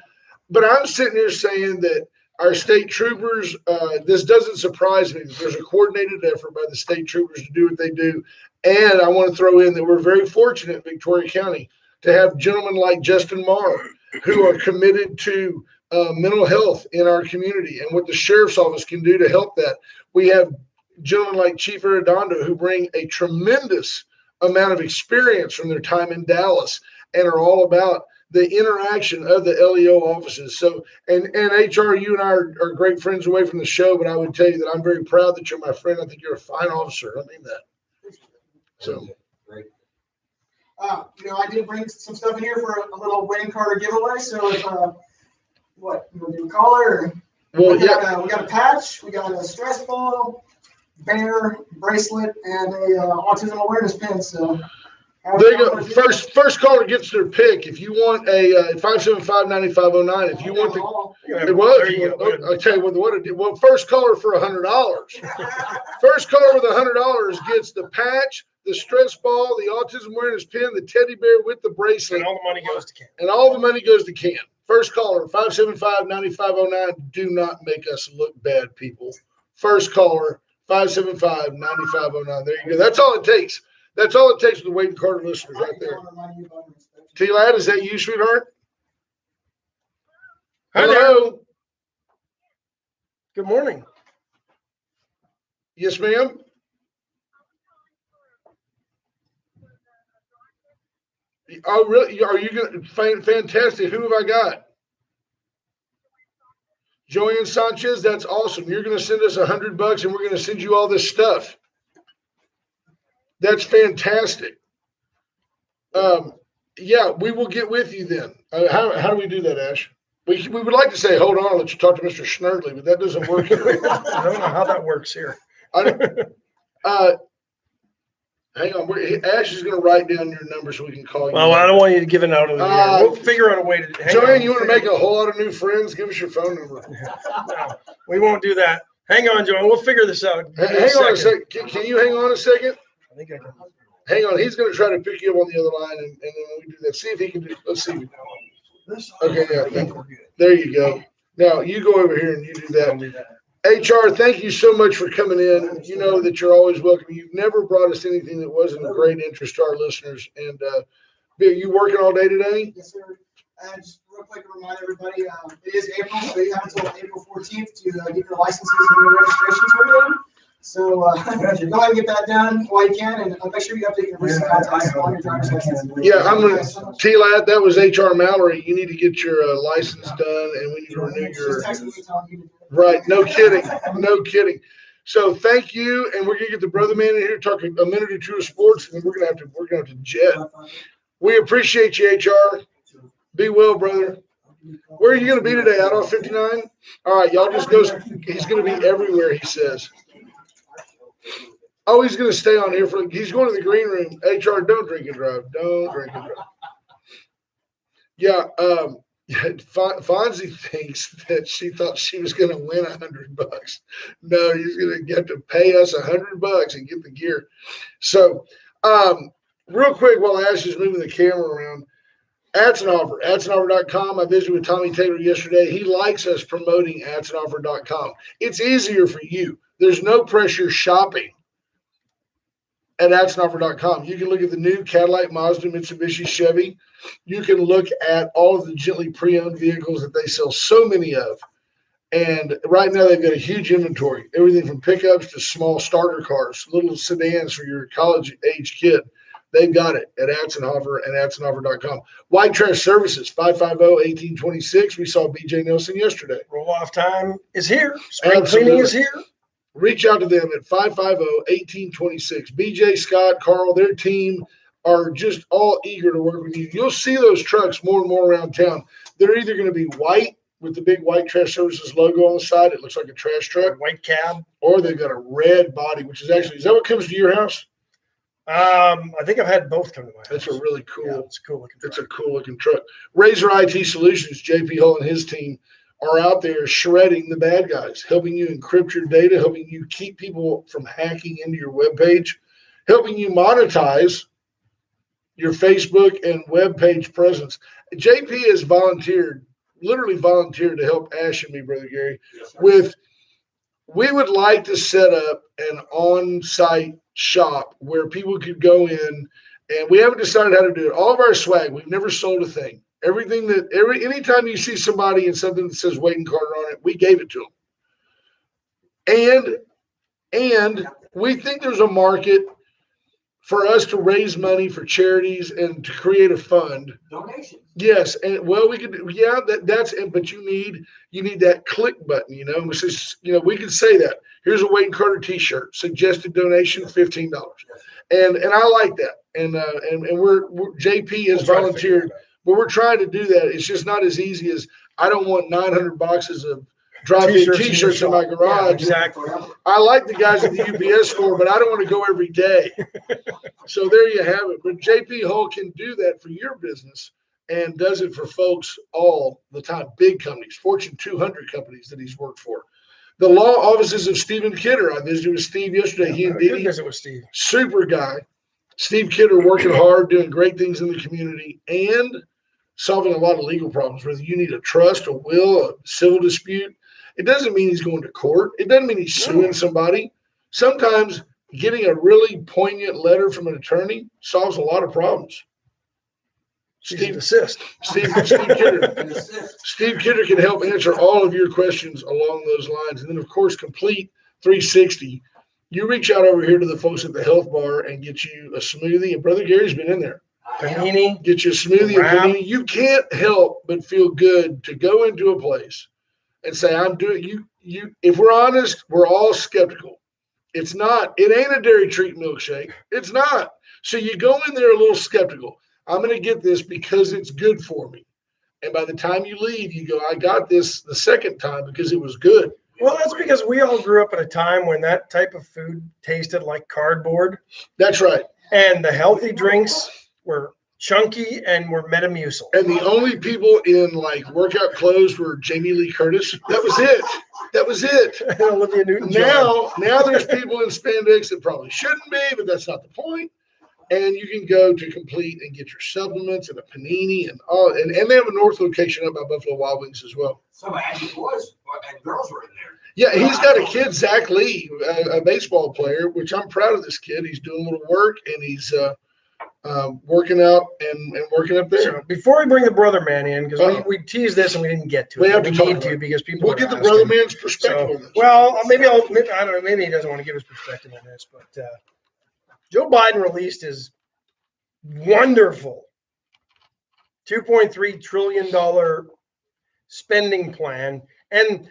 S1: But I'm sitting here saying that our state troopers, this doesn't surprise me. There's a coordinated effort by the state troopers to do what they do. And I want to throw in that we're very fortunate in Victoria County to have gentlemen like Justin Marr who are committed to mental health in our community and what the sheriff's office can do to help that. We have gentlemen like Chief Arredondo who bring a tremendous amount of experience from their time in Dallas and are all about the interaction of the LEO offices. So, and HR, you and I are great friends away from the show, but I would tell you that I'm very proud that you're my friend. I think you're a fine officer. I mean that. So,
S3: I did bring some stuff in here for a little Wayne Carter giveaway. So, what you want to do, a collar?
S1: Well,
S3: we got a patch, we got a stress ball, banner, bracelet, and a autism awareness pin. So.
S1: There you go. First caller gets their pick. If you want a 575-9509, if you want it was. I'll tell you what it did. Well, first caller for $100. First caller with $100 gets the patch, the stress ball, the autism awareness pin, the teddy bear with the bracelet.
S2: And all the money goes to Ken.
S1: And all the money goes to Ken. First caller, 575-9509. Do not make us look bad, people. First caller, 575-9509. There you go. That's all it takes. That's all it takes for the Wade and Carter listeners right there. T-Lad, is that you, sweetheart? Hello.
S2: Good morning.
S1: Yes, ma'am. Oh, really? Are you going to? Fantastic. Who have I got? Joanne Sanchez. That's awesome. You're going to send us $100 and we're going to send you all this stuff. That's fantastic. Yeah, we will get with you then. How do we do that, Ash? We would like to say, hold on, I'll let you talk to Mr. Schnurdley, but that doesn't work here.
S2: I don't know how that works here.
S1: Hang on. Ash is going to write down your number so we can call you.
S2: Well, I don't want you to give it out of the air. We'll figure out a way to.
S1: Joanne, you want to make a whole lot of new friends? Give us your phone number.
S2: No, we won't do that. Hang on, Joanne. We'll figure this out.
S1: Hang on a second. Can you hang on a second?
S2: I think I can.
S1: Hang on. He's going to try to pick you up on the other line, and then when we do that, see if he can do. Let's see. Okay, yeah. There you go. Now you go over here and you do that. HR, thank you so much for coming in. You know that you're always welcome. You've never brought us anything that wasn't of great interest to our listeners. And are you working all day today?
S3: Yes, sir. Just real quick to remind everybody, it is April, so you have until April 14th to get your licenses and your registrations renewed. So go ahead and get that done while you can, and make sure you update your recent contacts on your driver's license.
S1: Yeah, I'm going to, T-Lad, that was HR Mallory. You need to get your license done, and we need to renew your,
S3: She's texting me telling you to do it.
S1: right, no kidding, no kidding. So thank you, and we're going to get the brother man in here, talk a minute or two of sports, and then we're going to have to jet. We appreciate you, HR. Be well, brother. Where are you going to be today? Out on 59? All right, y'all just go. He's going to be everywhere, he says. Oh, he's going to stay on here he's going to the green room. HR, don't drink and drive. Don't drink and drive. Yeah, Fonzie thinks that she thought she was going to win $100. No, he's going to have to pay us $100 and get the gear. So, real quick, while Ash is moving the camera around, Atzenoffer.com. I visited with Tommy Taylor yesterday. He likes us promoting Atzenoffer.com. It's easier for you. There's no pressure shopping at Atzenoffer.com. You can look at the new Cadillac, Mazda, Mitsubishi, Chevy. You can look at all of the gently pre-owned vehicles that they sell so many of. And right now they've got a huge inventory, everything from pickups to small starter cars, little sedans for your college-age kid. They've got it at Atzenoffer and Atzenoffer.com. White Trash Services, 550-1826. We saw BJ Nelson yesterday.
S2: Roll-off time is here. Spring cleaning is here.
S1: Reach out to them at 550-1826. BJ, Scott, Carl, their team are just all eager to work with you. You'll see those trucks more and more around town. They're either going to be white with the big White Trash Services logo on the side. It looks like a trash truck.
S2: White cab.
S1: Or they've got a red body, which is actually – is that what comes to your house?
S2: I think I've had both come to my house.
S1: That's a really cool.
S2: Yeah, it's a cool looking truck.
S1: It's a cool looking truck. Razor IT Solutions, JP Hull and his team are out there shredding the bad guys, helping you encrypt your data, helping you keep people from hacking into your webpage, helping you monetize your Facebook and webpage presence. JP has literally volunteered to help Ash and me, Brother Gary, with we would like to set up an on-site shop where people could go in, and we haven't decided how to do it. All of our swag, we've never sold a thing. Anytime you see somebody in something that says Wade and Carter on it, we gave it to them. And we think there's a market for us to raise money for charities and to create a fund.
S3: Donations.
S1: Yes, and well, we could, yeah, that's it. But you need that click button, Which is, we could say that. Here's a Wade and Carter T-shirt. Suggested donation $15, and I like that. And we're JP has volunteered, but we're trying to do that. It's just not as easy as I don't want 900 boxes of drive-in T-shirts in my garage.
S2: Yeah, exactly.
S1: I like the guys at the UPS store, but I don't want to go every day. So there you have it. But JP Hull can do that for your business and does it for folks all the time. Big companies, Fortune 200 companies that he's worked for. The law offices of Stephen Kidder. I visited with Steve yesterday. He and Diddy.
S2: Visit with Steve.
S1: Super guy. Steve Kidder working hard, doing great things in the community, and solving a lot of legal problems. Whether you need a trust, a will, a civil dispute, it doesn't mean he's going to court. It doesn't mean he's suing somebody. Sometimes getting a really poignant letter from an attorney solves a lot of problems. Steve Kidder can help answer all of your questions along those lines. And then, of course, Complete 360. You reach out over here to the folks at the health bar and get you a smoothie. And Brother Gary's been in there.
S2: Panini.
S1: Get you a smoothie and panini. You can't help but feel good to go into a place and say, I'm doing you. If we're honest, we're all skeptical. It ain't a dairy treat milkshake. It's not. So you go in there a little skeptical. I'm going to get this because it's good for me. And by the time you leave, you go, I got this the second time because it was good.
S2: Well, that's because we all grew up at a time when that type of food tasted like cardboard.
S1: That's right.
S2: And the healthy drinks were chunky and were Metamucil.
S1: And the only people in like workout clothes were Jamie Lee Curtis. That was it.
S2: Olivia Newton-John.
S1: Now there's people in spandex that probably shouldn't be, but that's not the point. And you can go to Complete and get your supplements and a panini and all. And they have a North location up by Buffalo Wild Wings as well.
S5: Some Aggie boys and girls were in there.
S1: Yeah, he's got a kid, Zach Lee, a baseball player, which I'm proud of this kid. He's doing a little work, and he's working out and working up there.
S2: So before we bring the brother man in, because
S1: Uh-oh.
S2: we teased this and we didn't get to
S1: We
S2: it.
S1: have
S2: but
S1: to
S2: we
S1: talk
S2: need
S1: about
S2: to
S1: it.
S2: because people
S1: We'll
S2: are
S1: get the
S2: asking.
S1: brother man's perspective
S2: So,
S1: on this.
S2: well, maybe I don't know. Maybe he doesn't want to give his perspective on this, but Joe Biden released his wonderful $2.3 trillion spending plan, and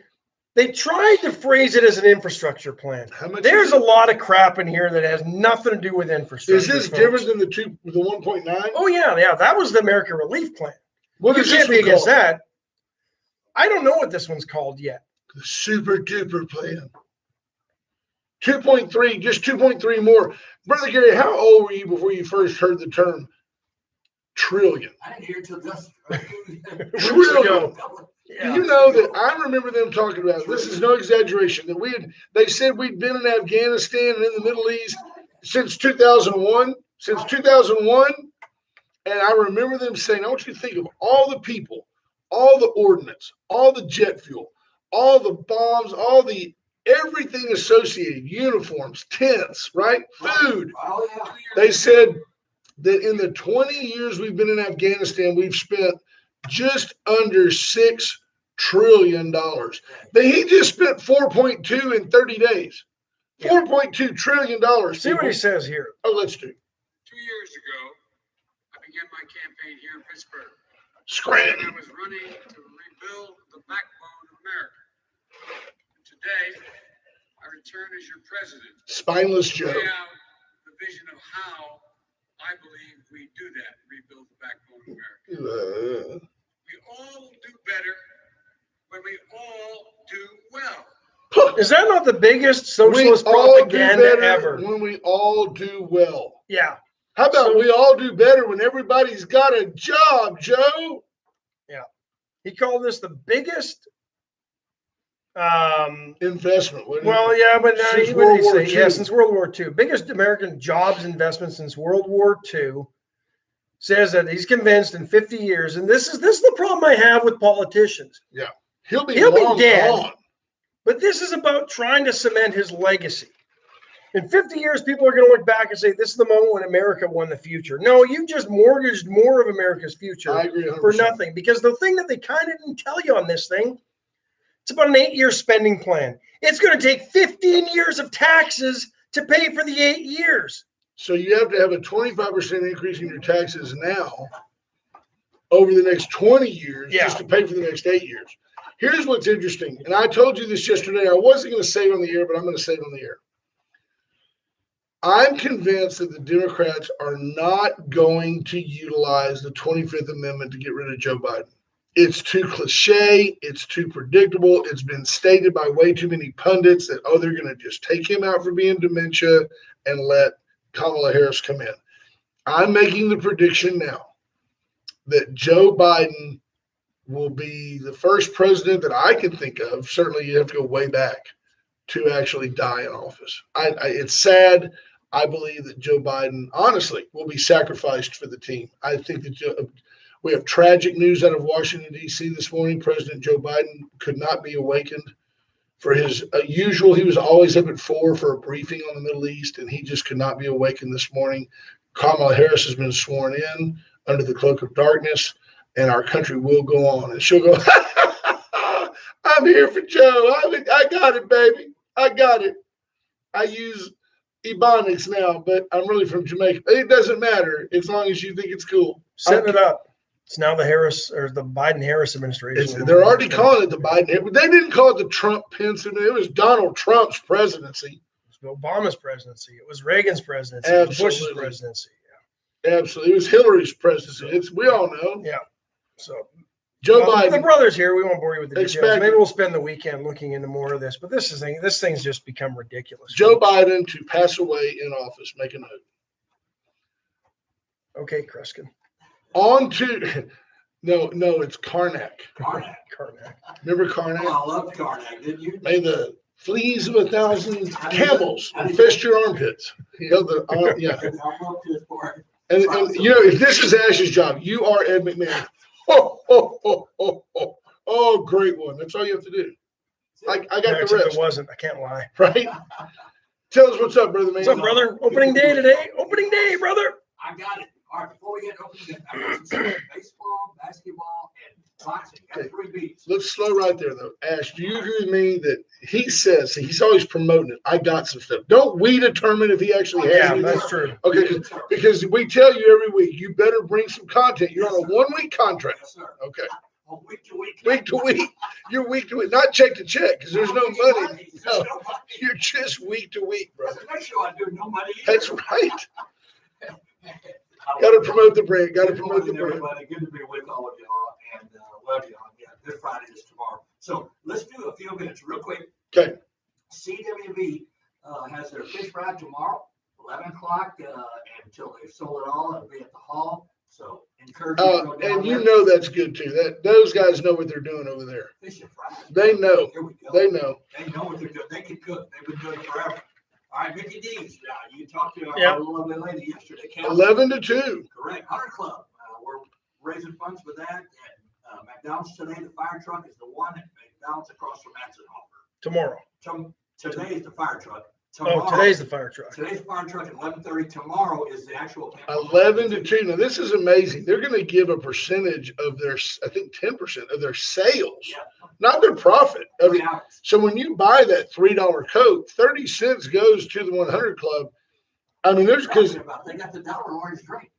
S2: they tried to phrase it as an infrastructure plan.
S1: How much
S2: There's
S1: is
S2: a
S1: it?
S2: lot of crap in here that has nothing to do with infrastructure.
S1: Is this
S2: folks.
S1: different than the 1.9?
S2: Oh yeah, that was the American Relief Plan.
S1: What
S2: You
S1: is
S2: can't
S1: this
S2: be
S1: one
S2: against
S1: called?
S2: that. I don't know what this one's called yet.
S1: The super duper plan. 2.3, just 2.3 more. Brother Gary, how old were you before you first heard the term trillion?
S5: I didn't hear it till just.
S1: Trillion.
S2: Yeah.
S1: You know that I remember them talking about it. This is no exaggeration. That they said we'd been in Afghanistan and in the Middle East since 2001. Since 2001. And I remember them saying, I want you to think of all the people, all the ordnance, all the jet fuel, all the bombs, everything associated, uniforms, tents, right? Food.
S5: Oh, yeah.
S1: They said that in the 20 years we've been in Afghanistan, we've spent just under $6 trillion. But he just spent 4.2 in 30 days. $4.2 trillion.
S2: See what he says here.
S1: Oh, let's do.
S6: 2 years ago, I began my campaign here in Pittsburgh.
S1: Scram.
S6: I was running to rebuild the backbone of America. Today, I return as your president.
S1: Spineless
S6: To
S1: Joe.
S6: lay out the vision of how I believe we do that, rebuild the backbone of America. We all do better when we all do well.
S2: Is that not the biggest
S1: We
S2: socialist
S1: all do
S2: propaganda
S1: better
S2: ever?
S1: when we all do well.
S2: Yeah.
S1: How about
S2: So-
S1: we all do better when everybody's got a job, Joe?
S2: He called this the biggest.
S1: Investment. Wouldn't
S2: Well,
S1: it?
S2: yeah, but
S1: Since
S2: what did
S1: World
S2: he
S1: War
S2: say?
S1: II.
S2: Yeah, since World War II. Biggest American jobs investment since World War II. Says that he's convinced in 50 years, and this is the problem I have with politicians.
S1: he'll be
S2: he'll be dead.
S1: gone.
S2: But this is about trying to cement his legacy. In 50 years, people are going to look back and say, this is the moment when America won the future. No, you just mortgaged more of America's future
S1: I agree 100%.
S2: for nothing. Because the thing that they kind of didn't tell you on this thing, it's about an 8-year spending plan. It's going to take 15 years of taxes to pay for the 8 years.
S1: So you have to have a 25% increase in your taxes now over the next 20 years just to pay for the next 8 years. Here's what's interesting. And I told you this yesterday. I wasn't going to say it on the air, but I'm going to say it on the air. I'm convinced that the Democrats are not going to utilize the 25th Amendment to get rid of Joe Biden. It's too cliche. It's too predictable. It's been stated by way too many pundits that, they're going to just take him out for being dementia and let Kamala Harris come in. I'm making the prediction now that Joe Biden will be the first president that I can think of. Certainly, you have to go way back to actually die in office. It's sad. I believe that Joe Biden, honestly, will be sacrificed for the team. I think that we have tragic news out of Washington, D.C. this morning. President Joe Biden could not be awakened for his usual. He was always up at 4 for a briefing on the Middle East, and he just could not be awakened this morning. Kamala Harris has been sworn in under the cloak of darkness, and our country will go on. And she'll go, I'm here for Joe. I got it, baby. I got it. I use Ebonics now, but I'm really from Jamaica. It doesn't matter as long as you think it's cool.
S2: Setting it up. It's now the Harris or the Biden-Harris administration.
S1: They're already calling it the Biden. They didn't call it the Trump-Pence. It was Donald Trump's presidency.
S2: It was Obama's presidency. It was Reagan's presidency. It was Bush's
S1: Absolutely.
S2: presidency.
S1: Absolutely. It was Hillary's presidency. We all know.
S2: Yeah. So
S1: Joe
S2: the
S1: Biden.
S2: brother's here. We won't bore you with the details.
S1: Expect-
S2: Maybe we'll spend the weekend looking into more of this. But this thing's just become ridiculous.
S1: Joe Biden to pass away in office. Make a note.
S2: Okay, Kreskin.
S1: On to no, it's Karnak.
S5: Karnak.
S2: Karnak.
S1: Remember
S5: Oh,
S1: Karnak?
S5: I love Karnak, didn't you?
S1: May the fleas of 1,000 camels infest your armpits. Yeah.
S5: I'm up to it for it.
S1: And if this is Ash's job, you are Ed McMahon. Oh, great one. That's all you have to do. I got the
S2: Except
S1: rest.
S2: it wasn't. I can't lie.
S1: Right? Tell us what's up, brother man.
S2: What's up, brother? Opening day today. Opening day, brother.
S5: I got it. All right, before we get open, I got some baseball, basketball, and boxing. Got 3 beats.
S1: Let's slow right there, though. Ash, do you agree with me that he says he's always promoting it? I got some stuff. Don't we determine if he actually has
S2: Yeah,
S1: anything?
S2: that's true.
S1: Okay, because we tell you every week, you better bring some content. You're on a 1-week contract.
S5: Yes, sir.
S1: Okay.
S5: Oh, week to week.
S1: Week to week. You're week to week, not check to check, because there's no money.
S5: There's
S1: No,
S5: no money.
S1: you're just week to week, brother.
S5: Doesn't make sure I do no money either.
S1: That's right. Got to promote the brand. Got to promote the
S5: Good
S1: brand.
S5: morning, everybody. Good to be with all of y'all, and love y'all. Yeah, Good Friday is tomorrow. So let's do a few minutes real quick.
S1: Okay.
S5: CWV has their fish fry tomorrow, 11 o'clock, until they've sold it all. It'll be at the hall. So encourage you to go down
S1: And you
S5: there.
S1: know that's good too. That those guys know what they're doing over there.
S5: Fish and fries.
S1: They know.
S5: Here we go.
S1: They know.
S5: They know what they're doing. They can cook. They've been doing it forever. All right, Mickey D's. You talked to
S2: Yep.
S5: our lovely lady yesterday.
S1: 11 to 2.
S5: Correct. Hunter Club. We're raising funds for that. And McDonald's today, the fire truck is the one at McDonald's across from Matzenhofer.
S2: Tomorrow.
S5: Today is the fire truck.
S2: Oh, today's the fire truck.
S5: Today's the fire truck at 11:30. Tomorrow is the actual.
S1: 11 to 2. Now this is amazing. They're going to give a percentage of their, I think 10% of their sales,
S5: Yeah.
S1: not their profit. I
S5: 3
S1: mean,
S5: hours.
S1: so when you buy that $3 Coke, 30 cents goes to the 100 Club. I mean, there's because
S5: They got the $1 orange drink.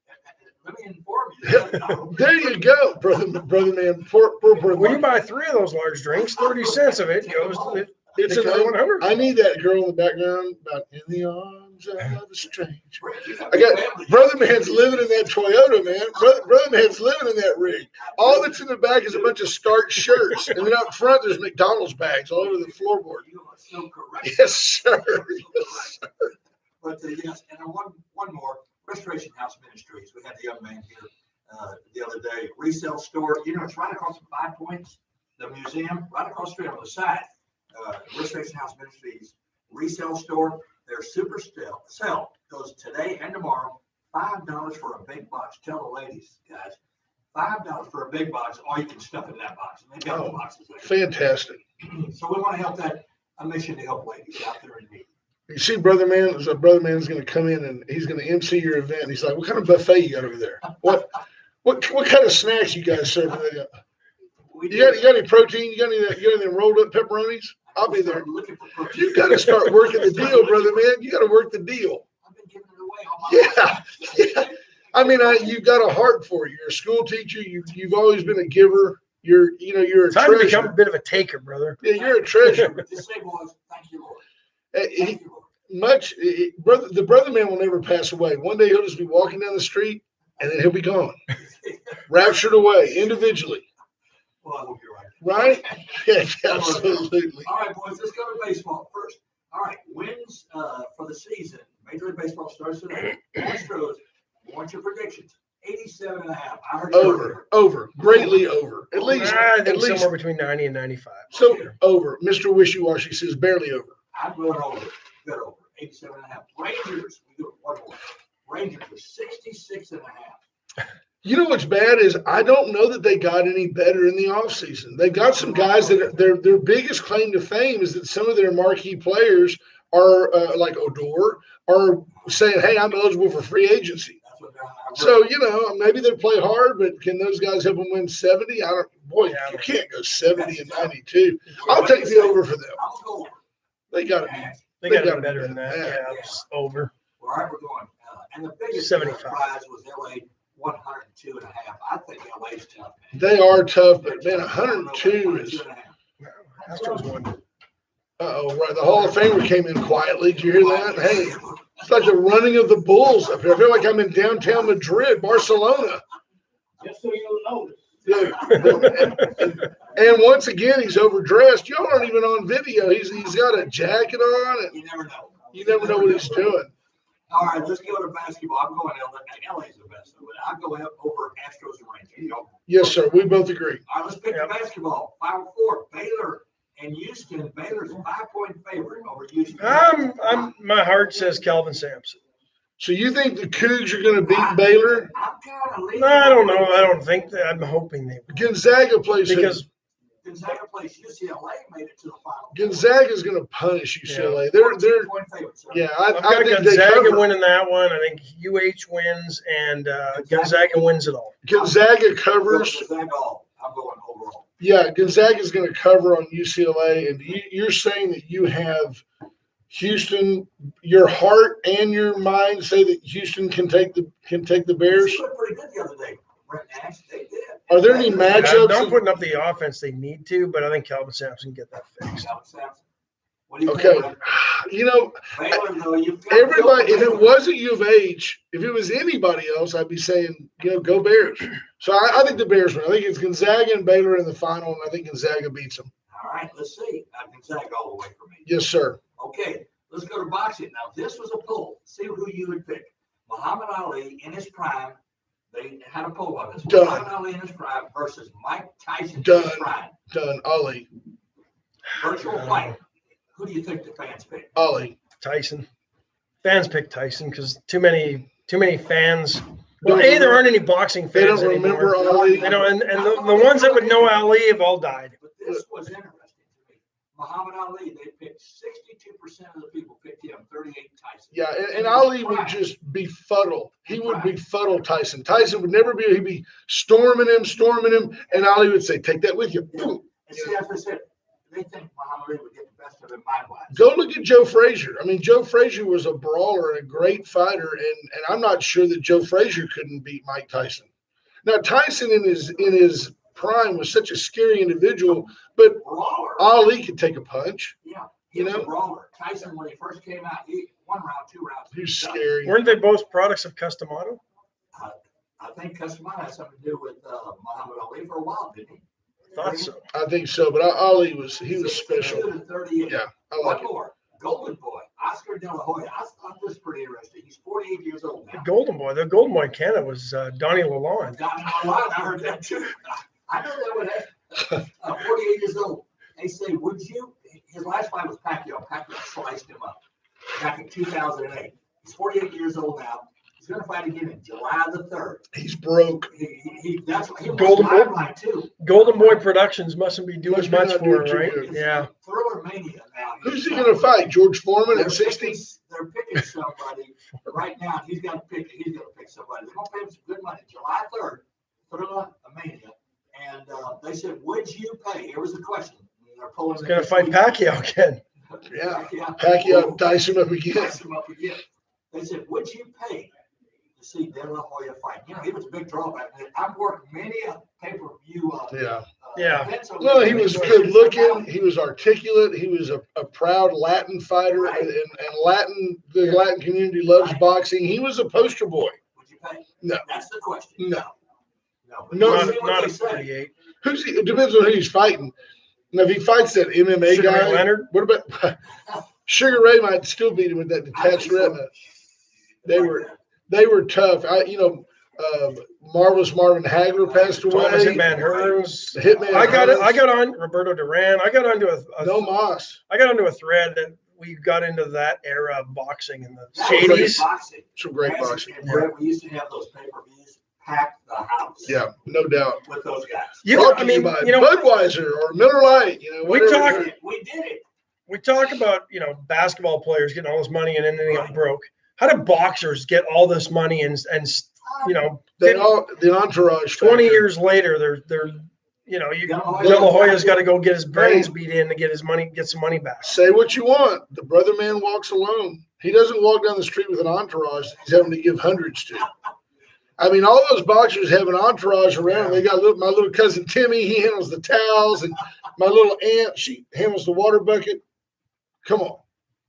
S5: Let me inform you. they got the $1
S1: there you go, brother man. Poor
S2: When you buy 3 of those large drinks, 30 cents of it goes to the
S1: it's an,
S2: 100.
S1: I need that girl in the background about in the arms of a stranger.
S5: You got
S1: I got
S5: family.
S1: brother man's living in that Toyota, man. Brother man's living in that rig. All that's in the back is a bunch of starch shirts, and then up front there's McDonald's bags all over the floorboard.
S5: You are so correct.
S1: Yes, sir. Yes, sir.
S5: But yes, and then one more, Restoration House Ministries. We had the young man here the other day. Resale store. You know, it's right across from 5 Points, the museum, right across the street on the side. Restoration House Ministries resale store. Their super sale goes today and tomorrow. $5 for a big box. Tell the ladies, guys, $5 for a big box. All you can stuff in that box, and they've got the boxes there.
S1: Fantastic.
S5: So we want to help a mission to help ladies out there in need.
S1: You see, brother man's going to come in and he's going to MC your event. And he's like, "What kind of buffet you got over there? What kind of snacks you guys serving?" You got any protein? You got any rolled up pepperonis? I'll be there.
S5: Looking for protein.
S1: You got to start working the deal, brother man. You got to work the deal.
S5: I've been giving it away all my
S1: Yeah.
S5: life.
S1: I mean, you've got a heart for it. You're a school teacher. You've always been a giver. You're a
S2: Time to become a
S1: treasure.
S2: bit of a taker, brother.
S1: Yeah, you're a treasure.
S5: Just say, boys, thank you, Lord.
S1: He-
S5: Thank you, Lord.
S1: the brother man will never pass away. One day he'll just be walking down the street and then he'll be gone, raptured away individually.
S5: Well, I hope you're right.
S1: Right? Yes, absolutely.
S5: All right, boys, let's go to baseball first. All right, wins for the season. Major League Baseball starts today. Astros, what's your predictions? 87.5. I heard
S1: Over, greatly over. At least,
S2: I
S1: at
S2: think
S1: least.
S2: somewhere between 90 and 95.
S1: So over. Mr. Wishy-Washy says barely over.
S5: I'm going over. Good over. 87.5. Rangers, we do one more. Rangers are 66.5.
S1: You know what's bad is I don't know that they got any better in the offseason. They got some guys that their biggest claim to fame is that some of their marquee players are like Odor are saying, "Hey, I'm eligible for free agency."
S5: That's what they're
S1: So maybe they play hard, but can those guys help them win 70? I don't. Boy, you can't go 70 and 92. I'll take the over for them.
S5: I'll go over.
S1: They got to be.
S2: They got to
S1: gotta
S2: be better than that.
S1: Yeah.
S2: Yeah, it's over.
S5: All right, we're going. And the biggest
S2: 75.
S5: surprise was LA 102.5. I think LA's tough. Man.
S1: They are tough, but man, 102 is.
S5: 102.5.
S2: Astros won.
S1: Right. The Hall of Famer came in quietly. Did you hear that? Hey, it's like the running of the Bulls up here. I feel like I'm in downtown Madrid, Barcelona.
S4: Just so you know.
S1: And once again, he's overdressed. Y'all aren't even on video. He's got a jacket on, and
S5: You never know.
S1: you never know what he's doing.
S5: All right, let's go to basketball. I'm going LA. LA's the best, but I'll go over Astros and Rangers. You know.
S1: Yes, sir. We both agree.
S5: All right, let's pick
S2: Yep.
S5: the basketball. 5-4. Baylor and Houston. Baylor's a 5-point favorite over Houston.
S2: My heart says Calvin Sampson.
S1: So you think the Cougs are going to beat Baylor?
S5: I'm kind of leaning.
S2: I don't know. I don't think that. I'm hoping they will.
S1: Gonzaga plays who?
S2: Because
S5: Gonzaga plays UCLA, made it to the final.
S1: Gonzaga's going to punish UCLA. They're
S5: 14-point favorites.
S1: yeah.
S2: I've
S1: I
S2: got
S1: think they
S2: Gonzaga
S1: cover.
S2: winning that one. I think UH wins and Gonzaga wins it all.
S1: Gonzaga covers.
S5: Gonzaga, I'm going overall.
S1: Yeah, Gonzaga's going to cover on UCLA, and you're saying that you have Houston. Your heart and your mind say that Houston can take the Bears.
S5: They looked pretty good the other day. Brent Nash, they did.
S1: Are there any matchups?
S2: Not putting up the offense they need to, but I think Calvin Sampson can get that fixed.
S5: Calvin Sampson. What do you
S1: Okay,
S5: think?
S1: you know,
S5: Baylor, though, you've got
S1: everybody. If it
S5: Baylor.
S1: wasn't U of H, if it was anybody else, I'd be saying, go Bears. So I think the Bears win. I think it's Gonzaga and Baylor in the final, and I think Gonzaga beats them.
S5: All right, let's see. Gonzaga all the way for me.
S1: Yes, sir.
S5: Okay, let's go to boxing. Now, this was a poll. See who you would pick. Muhammad Ali in his prime. They had a poll on this.
S1: Done.
S5: Muhammad Ali in his prime versus Mike Tyson in
S1: Done.
S5: his prime.
S1: Done. Ollie.
S5: Virtual fight. Who do you think the fans pick?
S1: Ollie.
S2: Tyson. Fans pick Tyson because too many fans. Well,
S1: Don't
S2: there aren't any boxing
S1: They
S2: fans
S1: don't remember
S2: anymore.
S1: Ali.
S2: They don't, and the ones that would know Ali have all died.
S5: But this was interesting to me. Muhammad Ali, they picked 62% of the people picked him, 38 Tyson.
S1: Yeah, and Ali would just befuddle. He would befuddle Tyson. Tyson would never be. He'd be storming him, and Ali would say, "Take that with you." Boom.
S5: And see, as I said, they think Muhammad Ali would get the best of him mind-wise.
S1: Go look at Joe Frazier. I mean, Joe Frazier was a brawler and a great fighter, and I'm not sure that Joe Frazier couldn't beat Mike Tyson. Now, Tyson in his prime was such a scary individual, but
S5: Brawler.
S1: Ali could take a punch.
S5: Yeah, he
S1: You
S5: was
S1: know?
S5: a brawler. Tyson, when he first came out, he 1 round, 2 rounds.
S1: He was
S5: done.
S1: scary.
S2: Weren't they both products of Customato?
S5: I think Customato had something to do with Muhammad Ali for a while, didn't he?
S2: Thought so.
S1: I think so, but Ali was
S5: 62
S1: special.
S5: to 38.
S1: Yeah, I
S5: One
S1: like it.
S5: more. Golden Boy, Oscar De La Hoya. I thought this was pretty interesting. He's 48 years old
S2: The
S5: now.
S2: Golden Boy in Canada was Donnie Lalonde.
S5: Got him online. I heard that too. I know that would happen. 48 years old. They say, would you? His last fight was Pacquiao. Pacquiao sliced him up back in 2008. He's 48 years old now. He's going to fight again in July the 3rd.
S1: He's broke.
S5: That's what he was
S2: Golden Boy?
S5: limelight too.
S2: Golden Boy Productions mustn't be doing
S1: Must be
S2: much
S1: not
S2: for
S1: doing
S2: him,
S1: too
S2: right?
S1: good.
S2: Yeah.
S5: Thriller Mania now.
S1: Who's he going to fight? George Foreman
S5: They're
S1: at 60?
S5: picking somebody right now. He's going to pick somebody. They're going to pay him some good money. July 3rd, Thriller Mania. And they said, would you pay? Here was the question. They're pulling.
S2: He's going to fight Pacquiao again.
S1: Yeah. Pacquiao dice him up again.
S5: Dice him up again. They said, would you pay to see De La Hoya fight? You know, he was a big draw back then. I've worked many a pay-per-view.
S2: Yeah.
S5: events over
S1: Well,
S5: there.
S1: he was good looking. He was articulate. He was a proud Latin fighter,
S5: Right.
S1: and the Latin community loves
S5: Right.
S1: boxing. He was a poster boy.
S5: Would you pay?
S1: No.
S5: That's the question.
S1: No.
S5: No. But
S1: No,
S5: we'll see what
S2: Not
S5: they
S2: at
S5: say.
S2: 48.
S1: It depends on who he's fighting. Now, if he fights that MMA
S2: Sugar Ray
S1: guy,
S2: Leonard?
S1: what about Sugar Ray? Might still beat him with that
S5: I
S1: detached
S5: think so.
S1: retina. They were tough. Marvelous Marvin Hagler passed away.
S2: Thomas Hitman Hearns.
S1: The Hitman
S2: I got it.
S1: Hearns.
S2: I got on Roberto Duran. I got onto
S1: No Moss.
S2: I got onto a thread that we got into that era of boxing in the
S5: That was great
S2: 80s.
S5: boxing.
S1: Some great
S5: Nancy
S1: boxing.
S5: and Brett, we used to have those pay-per-views pack the house.
S1: Yeah, no doubt.
S5: With those guys.
S1: Brought to you by Budweiser or Miller Lite.
S2: We talk-
S5: We did it.
S2: We talk about, basketball players getting all this money and then they get broke. How do boxers get all this money and
S1: The entourage.
S2: 20
S1: factor.
S2: years later, they're De La Hoya's got to go get his brains beat in to get some money back.
S1: Say what you want. The brother man walks alone. He doesn't walk down the street with an entourage that he's having to give hundreds to. I mean, all those boxers have an entourage around. They got my little cousin Timmy. He handles the towels, and my little aunt, she handles the water bucket. Come on.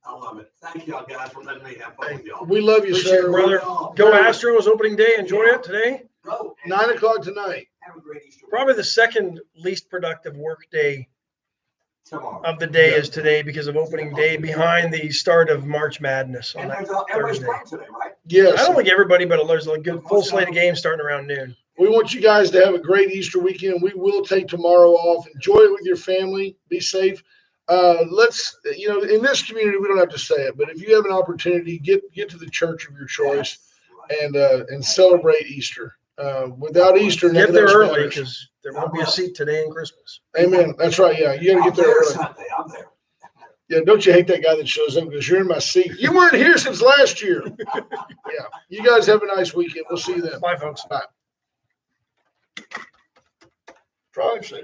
S5: I love it. Thank y'all guys for letting me have fun with y'all.
S1: We love you,
S2: Appreciate
S1: sir.
S2: it, brother. Go Astros opening day. Enjoy it today.
S5: Go.
S1: 9 o'clock tonight.
S5: Have a great Easter.
S2: Probably the second least productive work day
S5: Tomorrow.
S2: of the day
S1: Yeah.
S2: is today because of opening day behind the start of March Madness on
S5: And
S2: that
S5: everybody's
S2: Thursday.
S5: playing today, right?
S1: Yes.
S2: I don't think everybody, but there's a good full slate of games starting around noon.
S1: We want you guys to have a great Easter weekend. We will take tomorrow off. Enjoy it with your family. Be safe. Let's, in this community, we don't have to say it, but if you have an opportunity, get to the church of your choice and celebrate Easter. Without Easter,
S2: Get
S1: nothing
S2: there
S1: else
S2: early
S1: matters.
S2: because there won't be a seat today in Christmas.
S1: Amen. That's right. Yeah, you got to
S5: I'm
S1: get there
S5: there
S1: early.
S5: Sunday, I'm there.
S1: Yeah, don't you hate that guy that shows up because you're in my seat? You weren't here since last year. Yeah. You guys have a nice weekend. We'll see you then.
S2: Bye, folks.
S1: Bye. Drive safe.